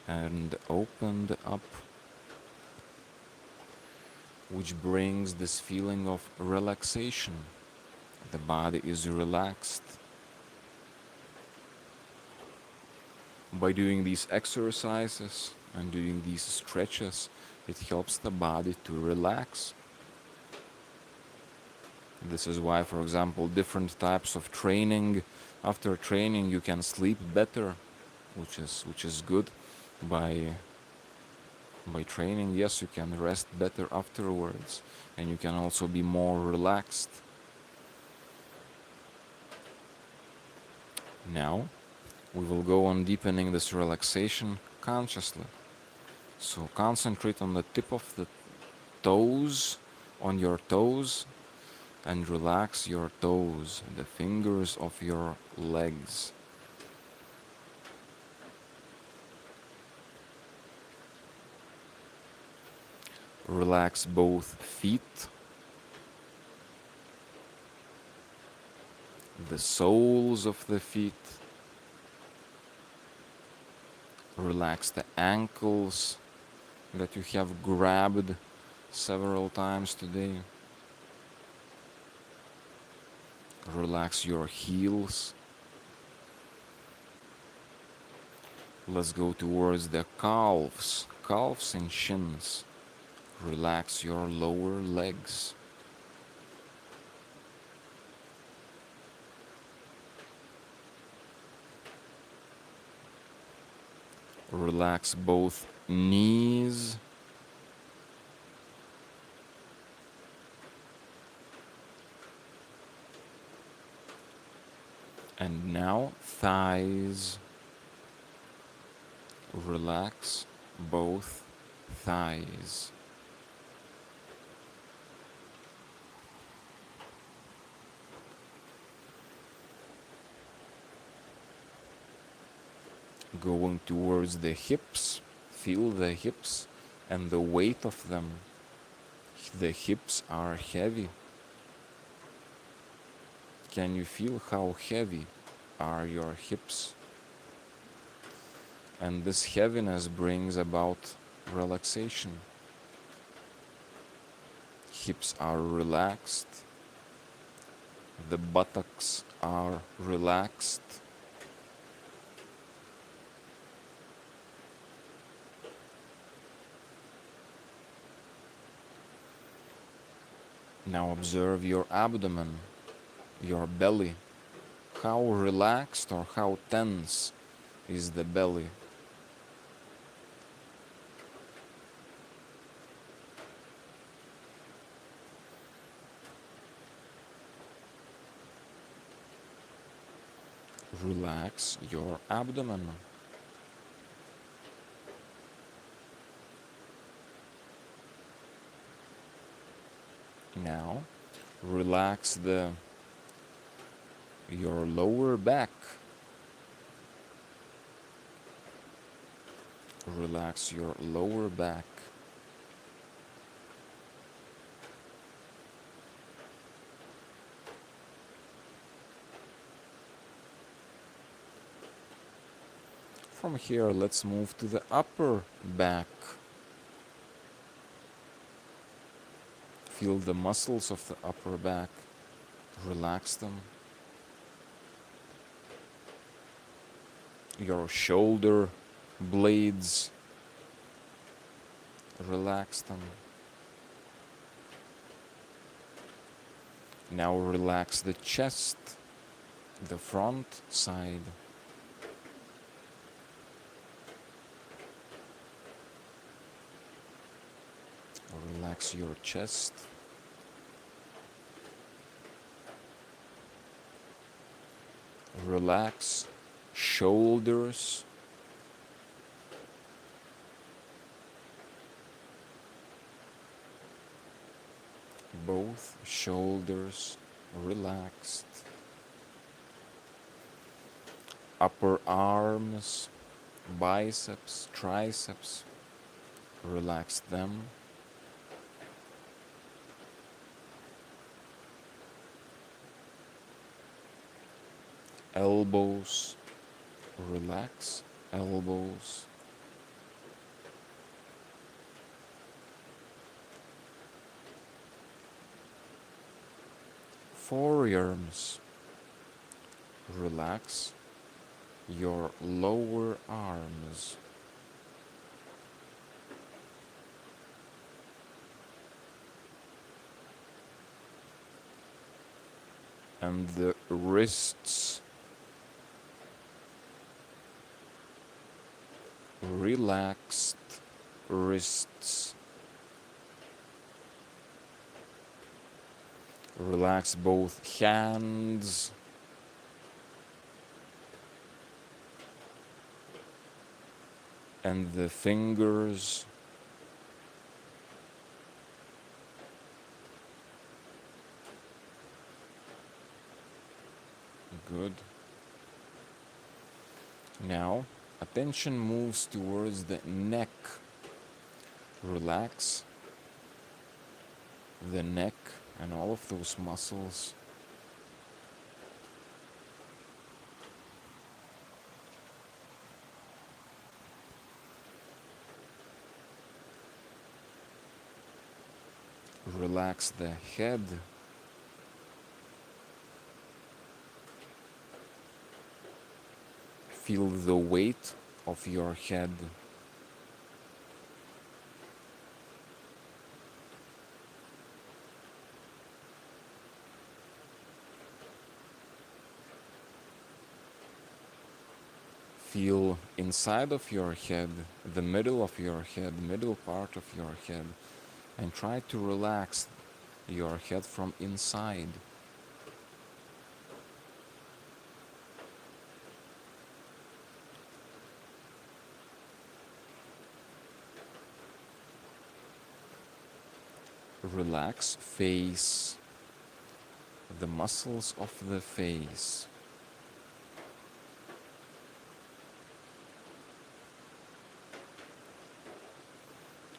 and opened up, which brings this feeling of relaxation. The body is relaxed. By doing these exercises and doing these stretches, it helps the body to relax. This is why, for example, different types of training, after training you can sleep better, which is good. By training, yes, you can rest better afterwards, and you can also be more relaxed. Now, we will go on deepening this relaxation consciously. So concentrate on the tip of the toes, on your toes, and relax your toes, the fingers of your legs. Relax both feet, the soles of the feet. Relax the ankles that you have grabbed several times today. Relax your heels. Let's go towards the calves and shins. Relax your lower legs. Relax both knees. And now thighs. Relax both thighs. Going towards the hips, feel the hips and the weight of them. The hips are heavy. Can you feel how heavy are your hips? And this heaviness brings about relaxation. Hips are relaxed. The buttocks are relaxed. Now observe your abdomen, your belly. How relaxed or how tense is the belly? Relax your abdomen. Now, relax your lower back. Relax your lower back. From here, let's move to the upper back. Feel the muscles of the upper back. Relax them. Your shoulder blades. Relax them. Now relax the chest, the front side. Relax your chest. Relax shoulders. Both shoulders relaxed. Upper arms, biceps, triceps, relax them. Elbows, relax elbows. Forearms, relax your lower arms. And the wrists, relaxed wrists. Relax both hands. And the fingers. Good. Now, attention moves towards the neck. Relax the neck and all of those muscles. Relax the head. Feel the weight of your head. Feel inside of your head, the middle of your head, middle part of your head, and try to relax your head from inside. Relax face, the muscles of the face.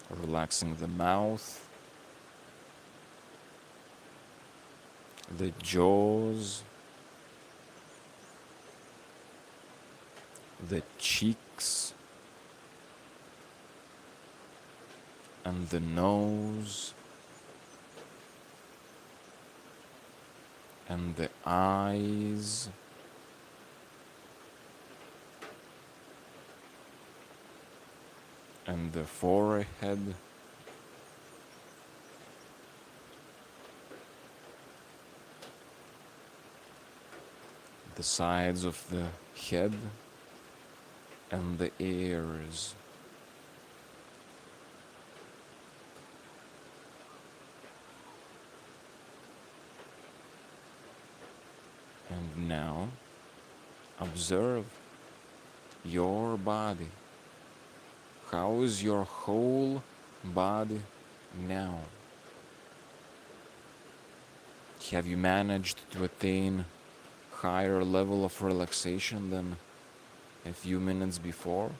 Relaxing the mouth, the jaws, the cheeks, and the nose, and the eyes, and the forehead, the sides of the head, and the ears. And now, a Observe your body. How is your whole body now? Have you managed to attain higher level of relaxation than a few minutes before?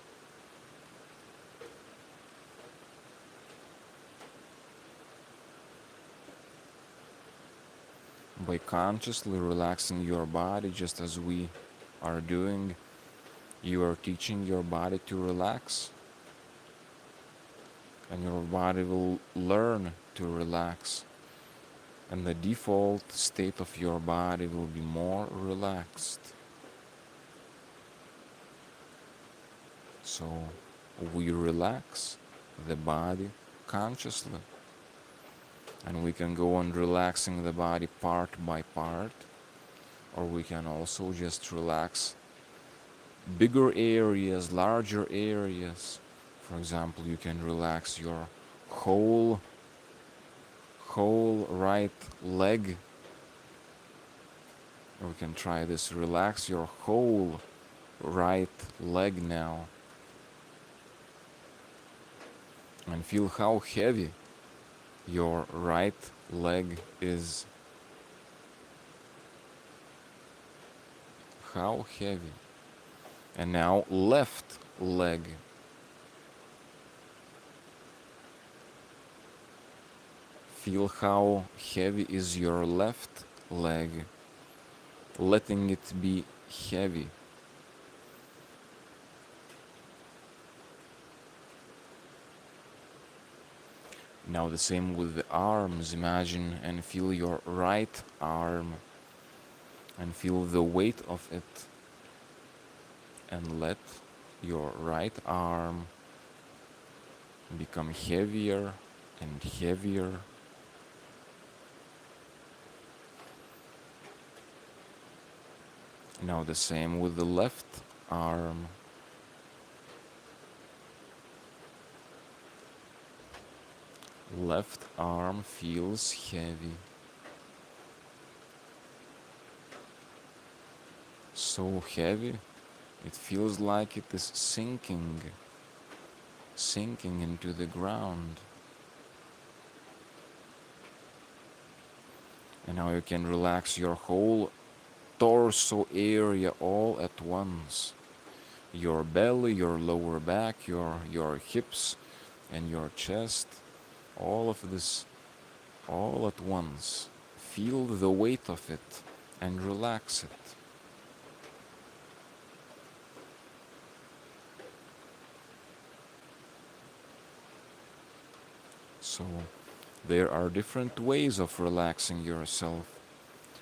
By consciously relaxing your body just as we are doing, you are teaching your body to relax, and your body will learn to relax, and the default state of your body will be more relaxed. So we relax the body consciously, and we can go on relaxing the body part by part, or we can also just relax bigger areas, larger areas. For example, you can relax your whole right leg. We can try this. Relax your whole right leg now, and feel how heavy your right leg is. How heavy. And now left leg. Feel how heavy is your left leg, letting it be heavy. Now the same with the arms. Imagine and feel your right arm and feel the weight of it, and let your right arm become heavier and heavier. Now the same with the left arm. Left arm feels heavy. So heavy, it feels like it is sinking into the ground. And now you can relax your whole torso area all at once. Your belly, your lower back, your hips, and your chest. All of this, all at once. Feel the weight of it and relax it. So, there are different ways of relaxing yourself,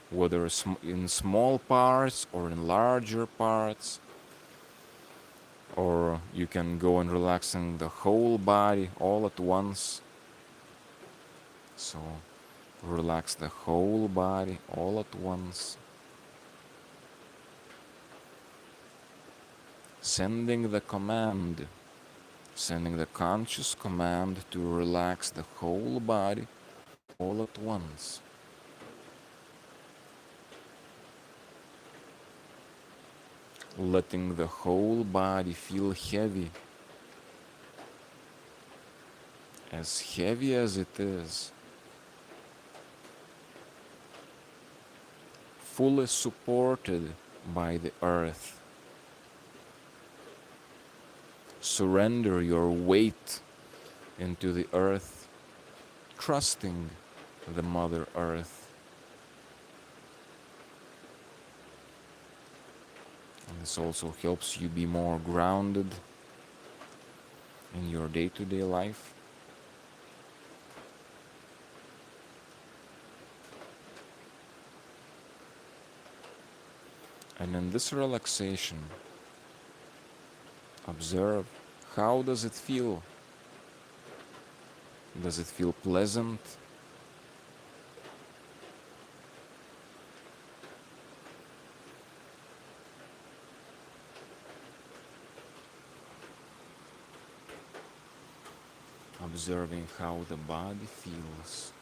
whether in small parts or in larger parts, or you can go and relaxing the whole body all at once. So relax the whole body all at once, sending the command, sending the conscious command to relax the whole body all at once. Letting the whole body feel heavy, as heavy as it is, fully supported by the earth. Surrender your weight into the earth, trusting the Mother Earth. And this also helps you be more grounded in your day-to-day life. And in this relaxation, observe, how does it feel? Does it feel pleasant? Observing how the body feels.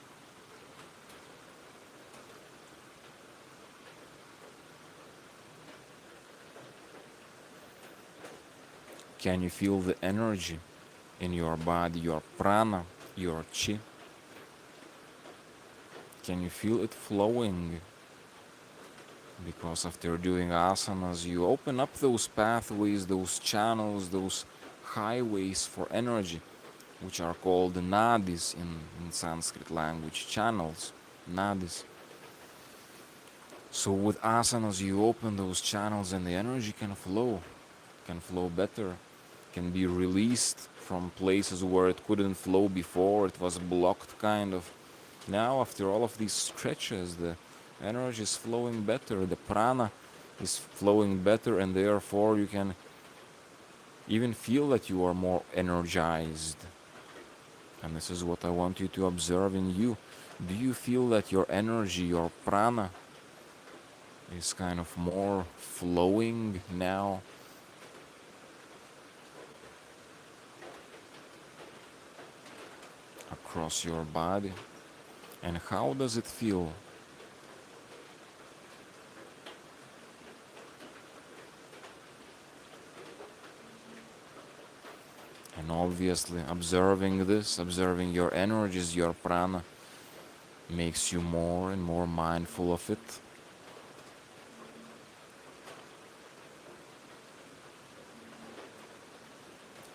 Can you feel the energy in your body, your prana, your chi? Can you feel it flowing? Because after doing asanas, you open up those pathways, those channels, those highways for energy, which are called nadis in Sanskrit language, channels, nadis. So with asanas, you open those channels and the energy can flow better, can be released from places where it couldn't flow before, it was blocked kind of. Now, after all of these stretches, the energy is flowing better, the prana is flowing better, and therefore you can even feel that you are more energized. And this is what I want you to observe in you. Do you feel that your energy, your prana, is kind of more flowing now? Across your body? And how does it feel? And obviously, observing this, observing your energies, your prana, makes you more and more mindful of it.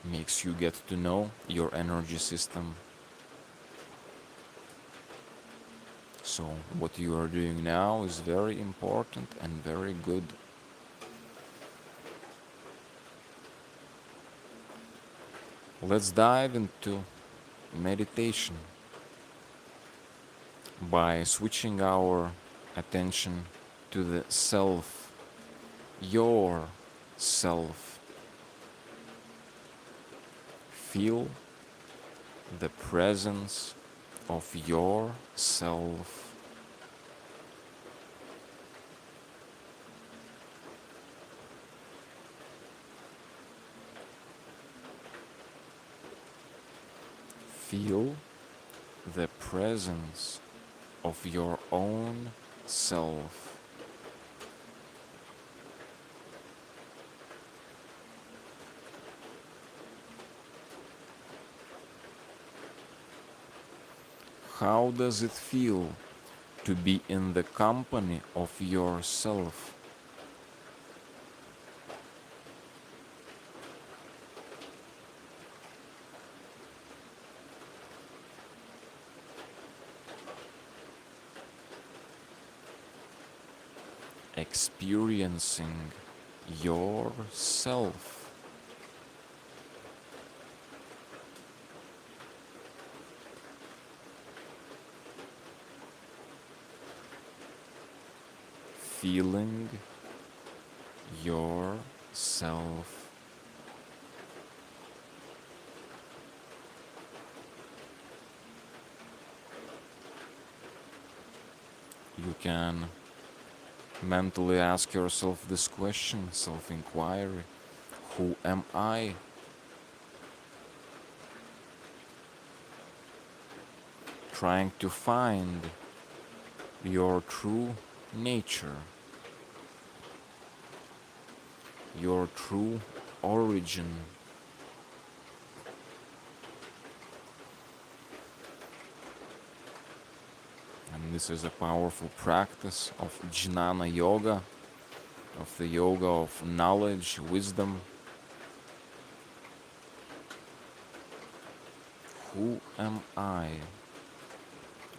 Makes you get to know your energy system. So what you are doing now is very important and very good. Let's dive into meditation by switching our attention to the self, your self. Feel the presence of your self. Feel the presence of your own self. How does it feel to be in the company of yourself? Experiencing yourself. Feeling yourself. You can mentally ask yourself this question, self-inquiry. Who am I? Trying to find your true nature, your true origin. And this is a powerful practice of jnana yoga, of the yoga of knowledge, wisdom. Who am I?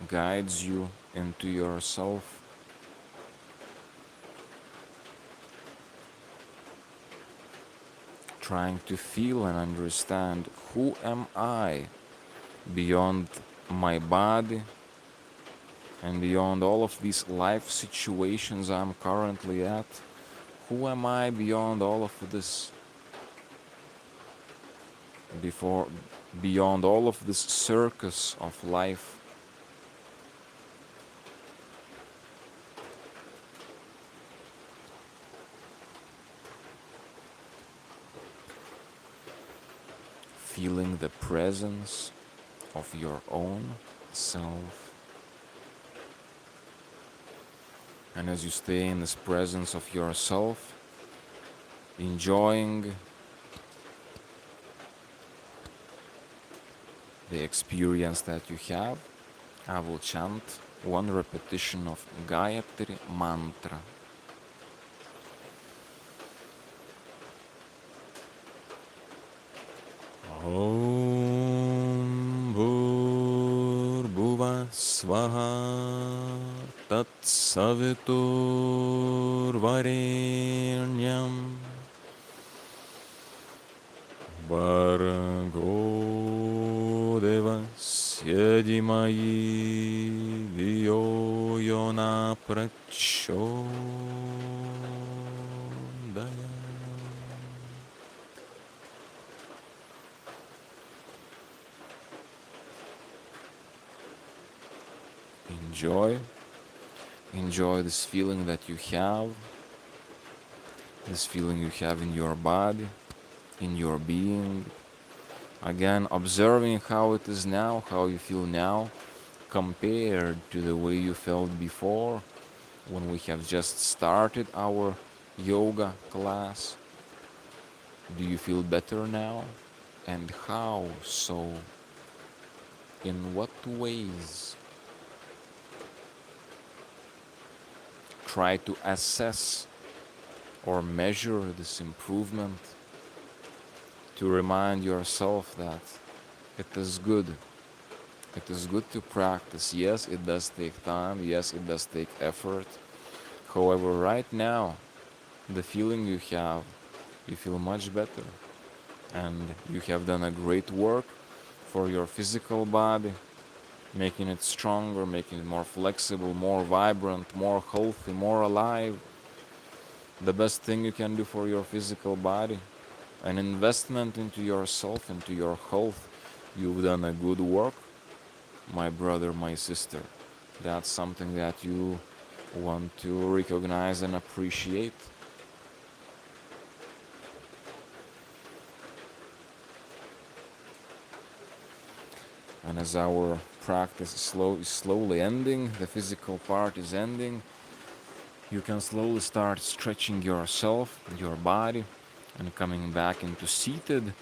Guides you into yourself. Trying to feel and understand who am I beyond my body and beyond all of these life situations I'm currently at. Who am I beyond all of this? Beyond all of this circus of life. Feeling the presence of your own self. And as you stay in this presence of yourself, enjoying the experience that you have, I will chant one repetition of Gayatri mantra. Om Bhur Svaha Tat Savitur Varenyam Bargo Devasya Dhimahi Dhiyo Yona Prachodaya. Enjoy this feeling that you have, this feeling you have in your body, in your being. Again, observing how it is now, how you feel now, compared to the way you felt before when we have just started our yoga class. Do you feel better now? And how so? In what ways? Try to assess or measure this improvement, to remind yourself that it is good. It is good to practice. Yes, it does take time. Yes, it does take effort. However, right now, the feeling you have, you feel much better. And you have done a great work for your physical body, making it stronger, making it more flexible, more vibrant, more healthy, more alive. The best thing you can do for your physical body, an investment into yourself, into your health. You've done a good work, my brother, my sister. That's something that you want to recognize and appreciate. And as our practice is slowly ending, the physical part is ending, you can slowly start stretching yourself, your body, and coming back into seated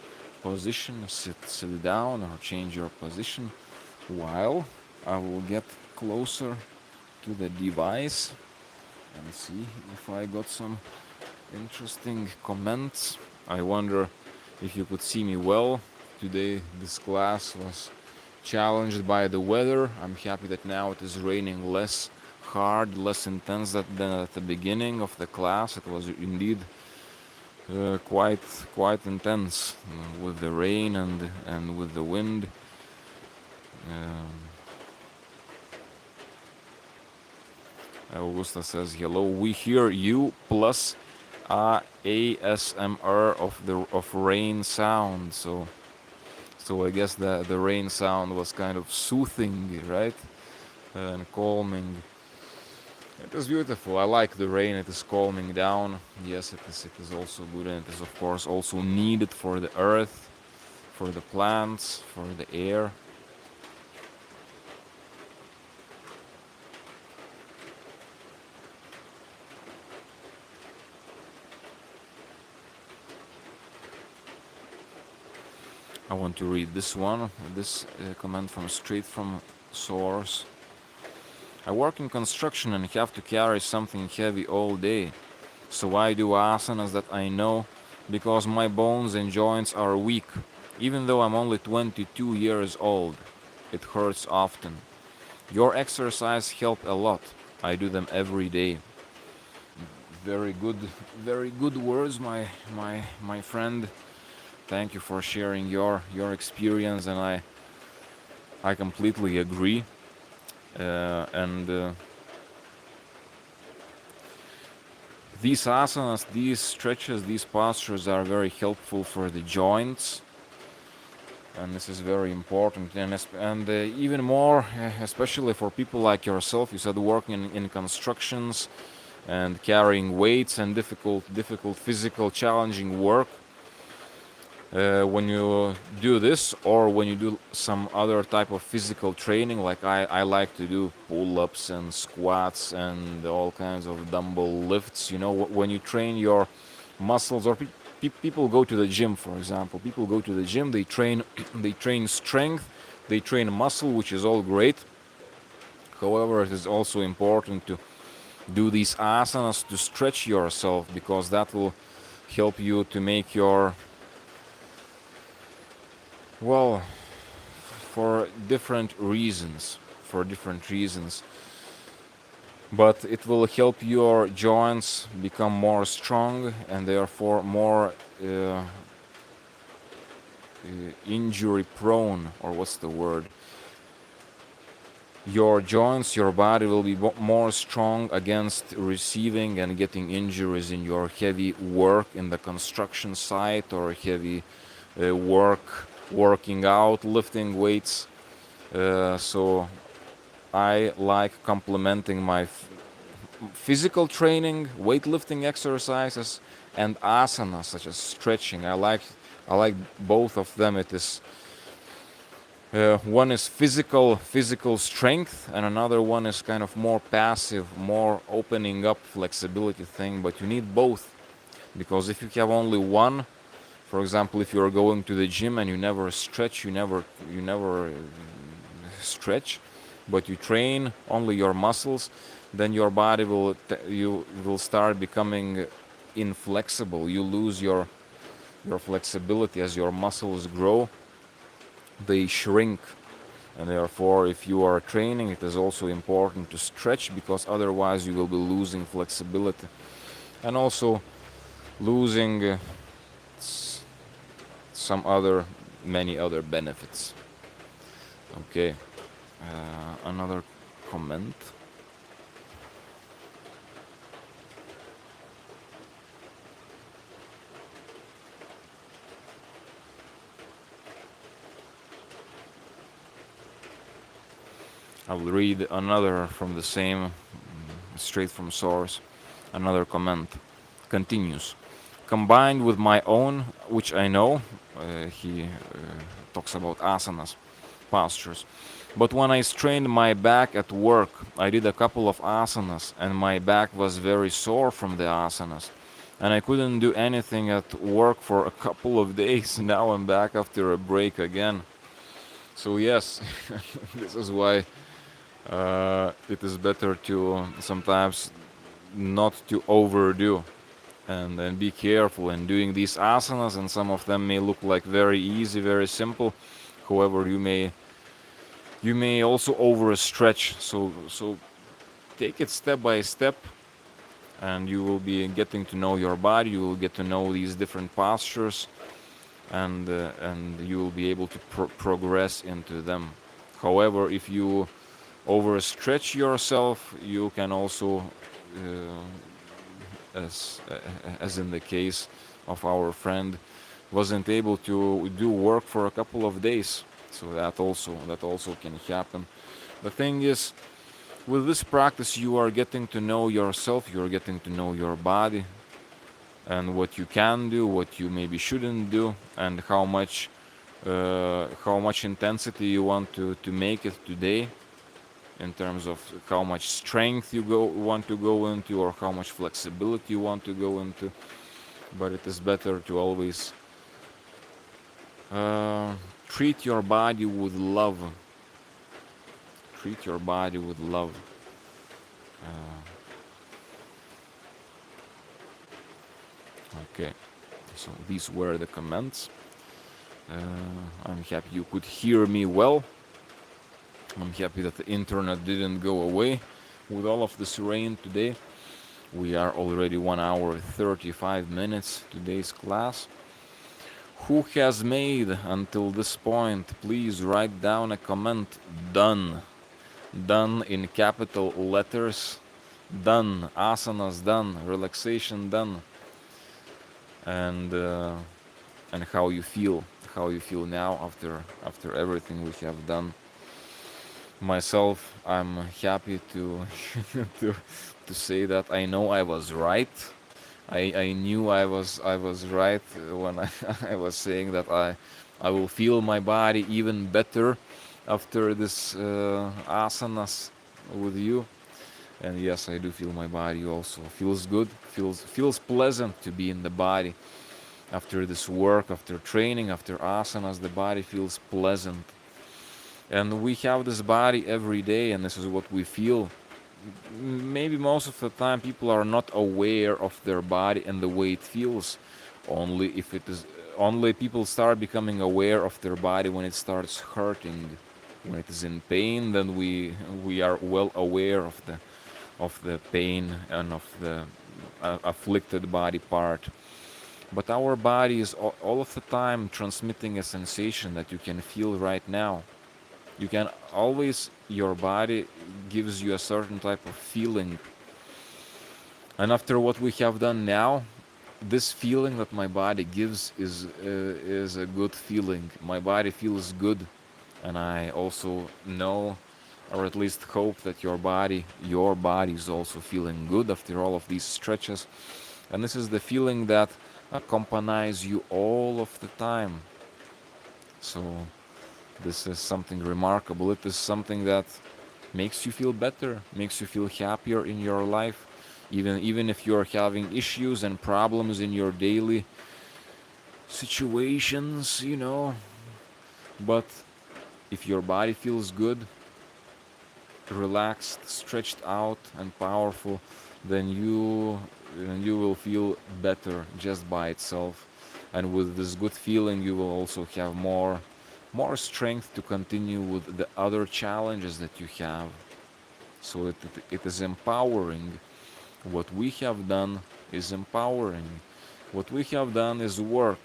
position. Sit down or change your position while I will get closer to the device and see if I got some interesting comments. I wonder if you could see me well. Today this class was challenged by the weather. I'm happy that now it is raining less hard, less intense than at the beginning of the class. It was indeed quite intense with the rain and with the wind. Augusta says hello. We hear you plus ASMR of rain sound. So I guess the rain sound was kind of soothing, right, and calming. It is beautiful. I like the rain. It is calming down. Yes, it is also good, and it is of course also needed for the earth, for the plants, for the air. I want to read this one. This comment from straight from source. I work in construction and have to carry something heavy all day. So I do asanas that I know because my bones and joints are weak. Even though I'm only 22 years old, it hurts often. Your exercise help a lot. I do them every day. Very good words, my friend. Thank you for sharing your experience, and I completely agree. And these asanas, these stretches, these postures are very helpful for the joints, and this is very important. And even more, especially for people like yourself, you said working in constructions and carrying weights and difficult physical challenging work. When you do this, or when you do some other type of physical training, like I like to do pull-ups and squats and all kinds of dumbbell lifts, when you train your muscles, or people go to the gym, for example. People go to the gym, they train they train strength, They train muscle, which is all great. However, it is also important to do these asanas to stretch yourself, because that will help you to make your, well, for different reasons. For different reasons. But it will help your joints become more strong and therefore more injury prone, or what's the word? Your joints, your body will be more strong against receiving and getting injuries in your heavy work in the construction site, or heavy working out, lifting weights. So I like complementing my physical training, weightlifting exercises, and asanas such as stretching. I like both of them. It is one is physical strength, and another one is kind of more passive, more opening up flexibility thing. But you need both, because if you have only one, for example, if you're going to the gym and you never stretch, you never stretch, but you train only your muscles, then your body you will start becoming inflexible. You lose your flexibility as your muscles grow. They shrink, and therefore, if you are training, it is also important to stretch, because otherwise you will be losing flexibility and also losing many other benefits. Okay, another comment. I will read another from the same, straight from source. Another comment continues. Combined with my own, which I know, he talks about asanas, postures. But when I strained my back at work, I did a couple of asanas, and my back was very sore from the asanas. And I couldn't do anything at work for a couple of days. Now I'm back after a break again. So yes, this is why it is better to sometimes not to overdo, and be careful in doing these asanas. And some of them may look like very easy, very simple. However, you may also overstretch. So take it step by step, and you will be getting to know your body. You will get to know these different postures, and you will be able to progress into them. However, if you overstretch yourself, you can also, as in the case of our friend, wasn't able to do work for a couple of days. So that also can happen. The thing is, with this practice, you are getting to know yourself, you are getting to know your body, and what you can do, what you maybe shouldn't do, and how much intensity you want to make it today, in terms of how much strength you want to go into, or how much flexibility you want to go into. But it is better to always treat your body with love. Treat your body with love. Okay, so these were the comments. I'm happy you could hear me well. I'm happy that the internet didn't go away with all of this rain today. We are already 1 hour 35 minutes today's class. Who has made until this point, please write down a comment. Done. Done in capital letters. Done. Asanas done. Relaxation done. And how you feel. How you feel now after everything we have done. Myself, I'm happy to to say that I know I was right. I knew I was right when I was saying that I will feel my body even better after this asanas with you. And yes, I do feel my body also feels good, feels pleasant to be in the body after this work, after training, after asanas. The body feels pleasant. And we have this body every day, and this is what we feel. Maybe most of the time people are not aware of their body and the way it feels. Only if it is, only people start becoming aware of their body when it starts hurting, when it is in pain. Then we are well aware of the pain and of the afflicted body part. But our body is all of the time transmitting a sensation that you can feel right now. You can always, your body gives you a certain type of feeling. And after what we have done now, this feeling that my body gives is a good feeling. My body feels good, and I also know, or at least hope, that your body is also feeling good after all of these stretches. And this is the feeling that accompanies you all of the time. So this is something remarkable. It is something that makes you feel better, makes you feel happier in your life, even if you're having issues and problems in your daily situations, But if your body feels good, relaxed, stretched out, and powerful, then you will feel better just by itself. And with this good feeling, you will also have more strength to continue with the other challenges that you have. So it is empowering. What we have done is empowering. What we have done is work.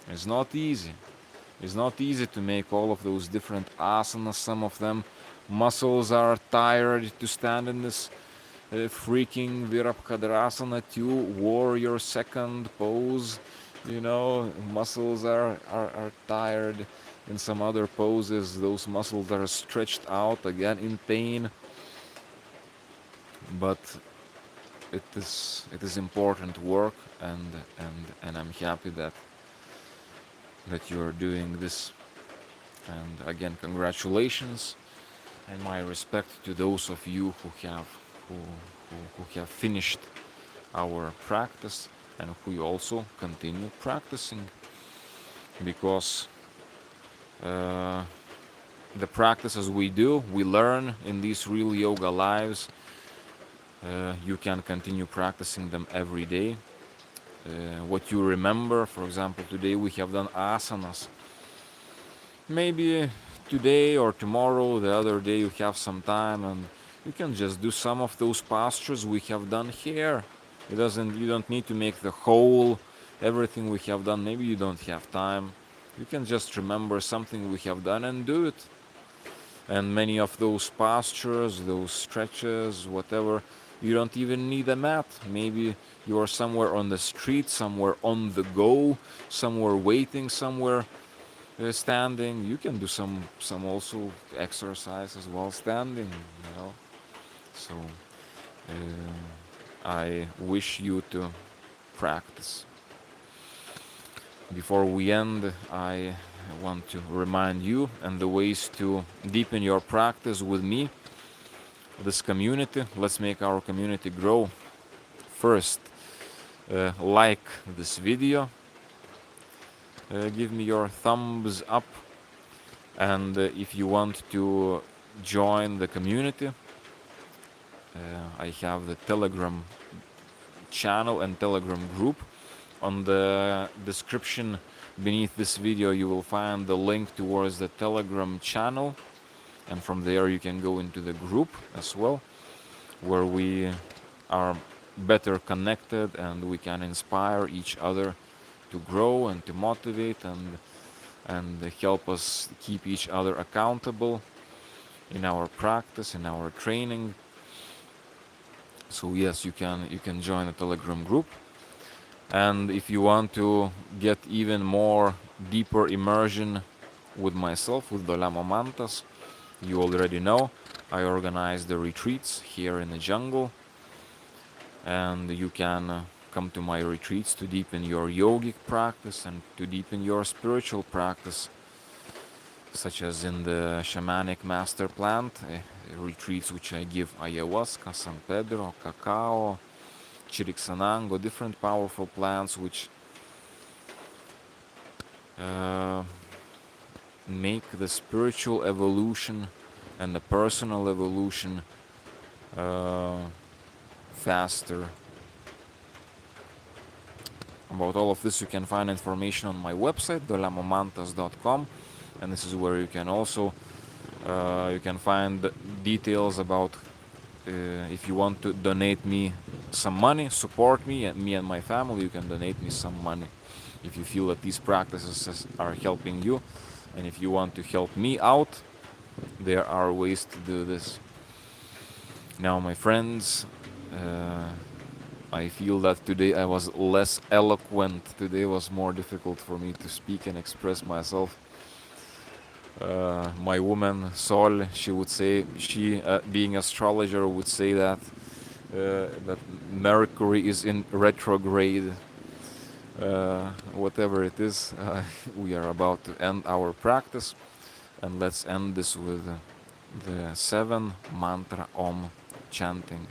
It's not easy. It's not easy to make all of those different asanas. Some of them muscles are tired to stand in this freaking Virabhadrasana 2 warrior second pose. Muscles are tired. In some other poses, those muscles are stretched out again in pain. But it is important work, and I'm happy that you are doing this. And again, congratulations, and my respect to those of you who have finished our practice and who also continue practicing, because uh, the practices we do, we learn in these real yoga lives. You can continue practicing them every day. What you remember, for example, today we have done asanas. Maybe today or tomorrow, the other day, you have some time and you can just do some of those postures we have done here. You don't need to make the whole everything we have done. Maybe you don't have time. You can just remember something we have done and do it. And many of those postures, those stretches, whatever, you don't even need a mat. Maybe you are somewhere on the street, somewhere on the go, somewhere waiting, somewhere standing. You can do some also exercises while standing. So I wish you to practice. Before we end, I want to remind you and the ways to deepen your practice with me, this community. Let's make our community grow. First, like this video, give me your thumbs up, and if you want to join the community, I have the Telegram channel and Telegram group. On the description beneath this video, you will find the link towards the Telegram channel, and from there you can go into the group as well, where we are better connected and we can inspire each other to grow and to motivate and help us keep each other accountable in our practice, in our training. So yes, you can join the Telegram group. And if you want to get even more deeper immersion with myself, with Dolama Mantas, you already know I organize the retreats here in the jungle, and you can come to my retreats to deepen your yogic practice and to deepen your spiritual practice, such as in the Shamanic Master Plant retreats, which I give ayahuasca, San Pedro, cacao, Chiricsanango, different powerful plants which make the spiritual evolution and the personal evolution uh, faster. About all of this, you can find information on my website, dolamamantas.com, and this is where you can also you can find details about if you want to donate me some money, support me and my family. You can donate me some money if you feel that these practices are helping you, and if you want to help me out, there are ways to do this. Now, my friends, I feel that today I was less eloquent. Today was more difficult for me to speak and express myself. My woman Sol, she would say, she being astrologer would say that Mercury is in retrograde. Whatever it is, we are about to end our practice, and let's end this with the 7 mantra Om chanting.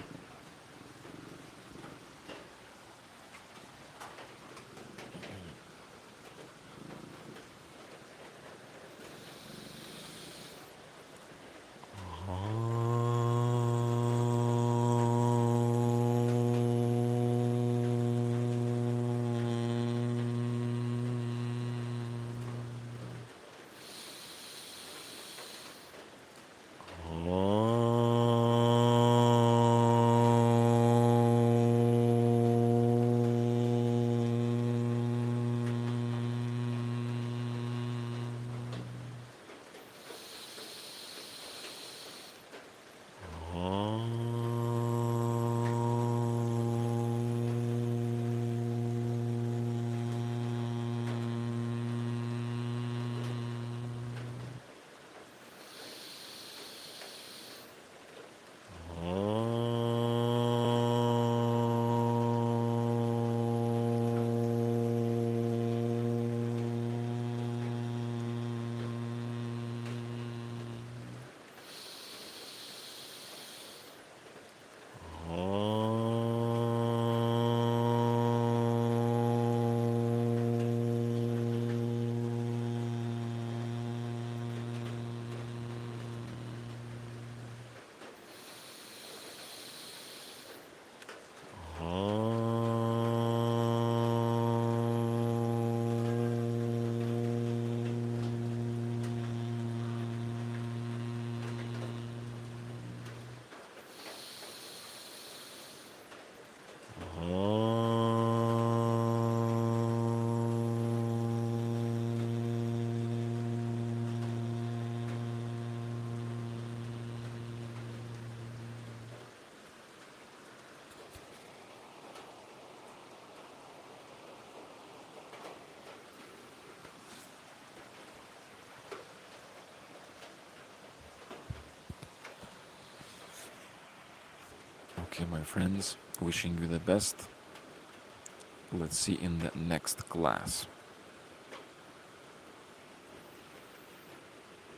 Okay, my friends, wishing you the best. Let's see in the next class.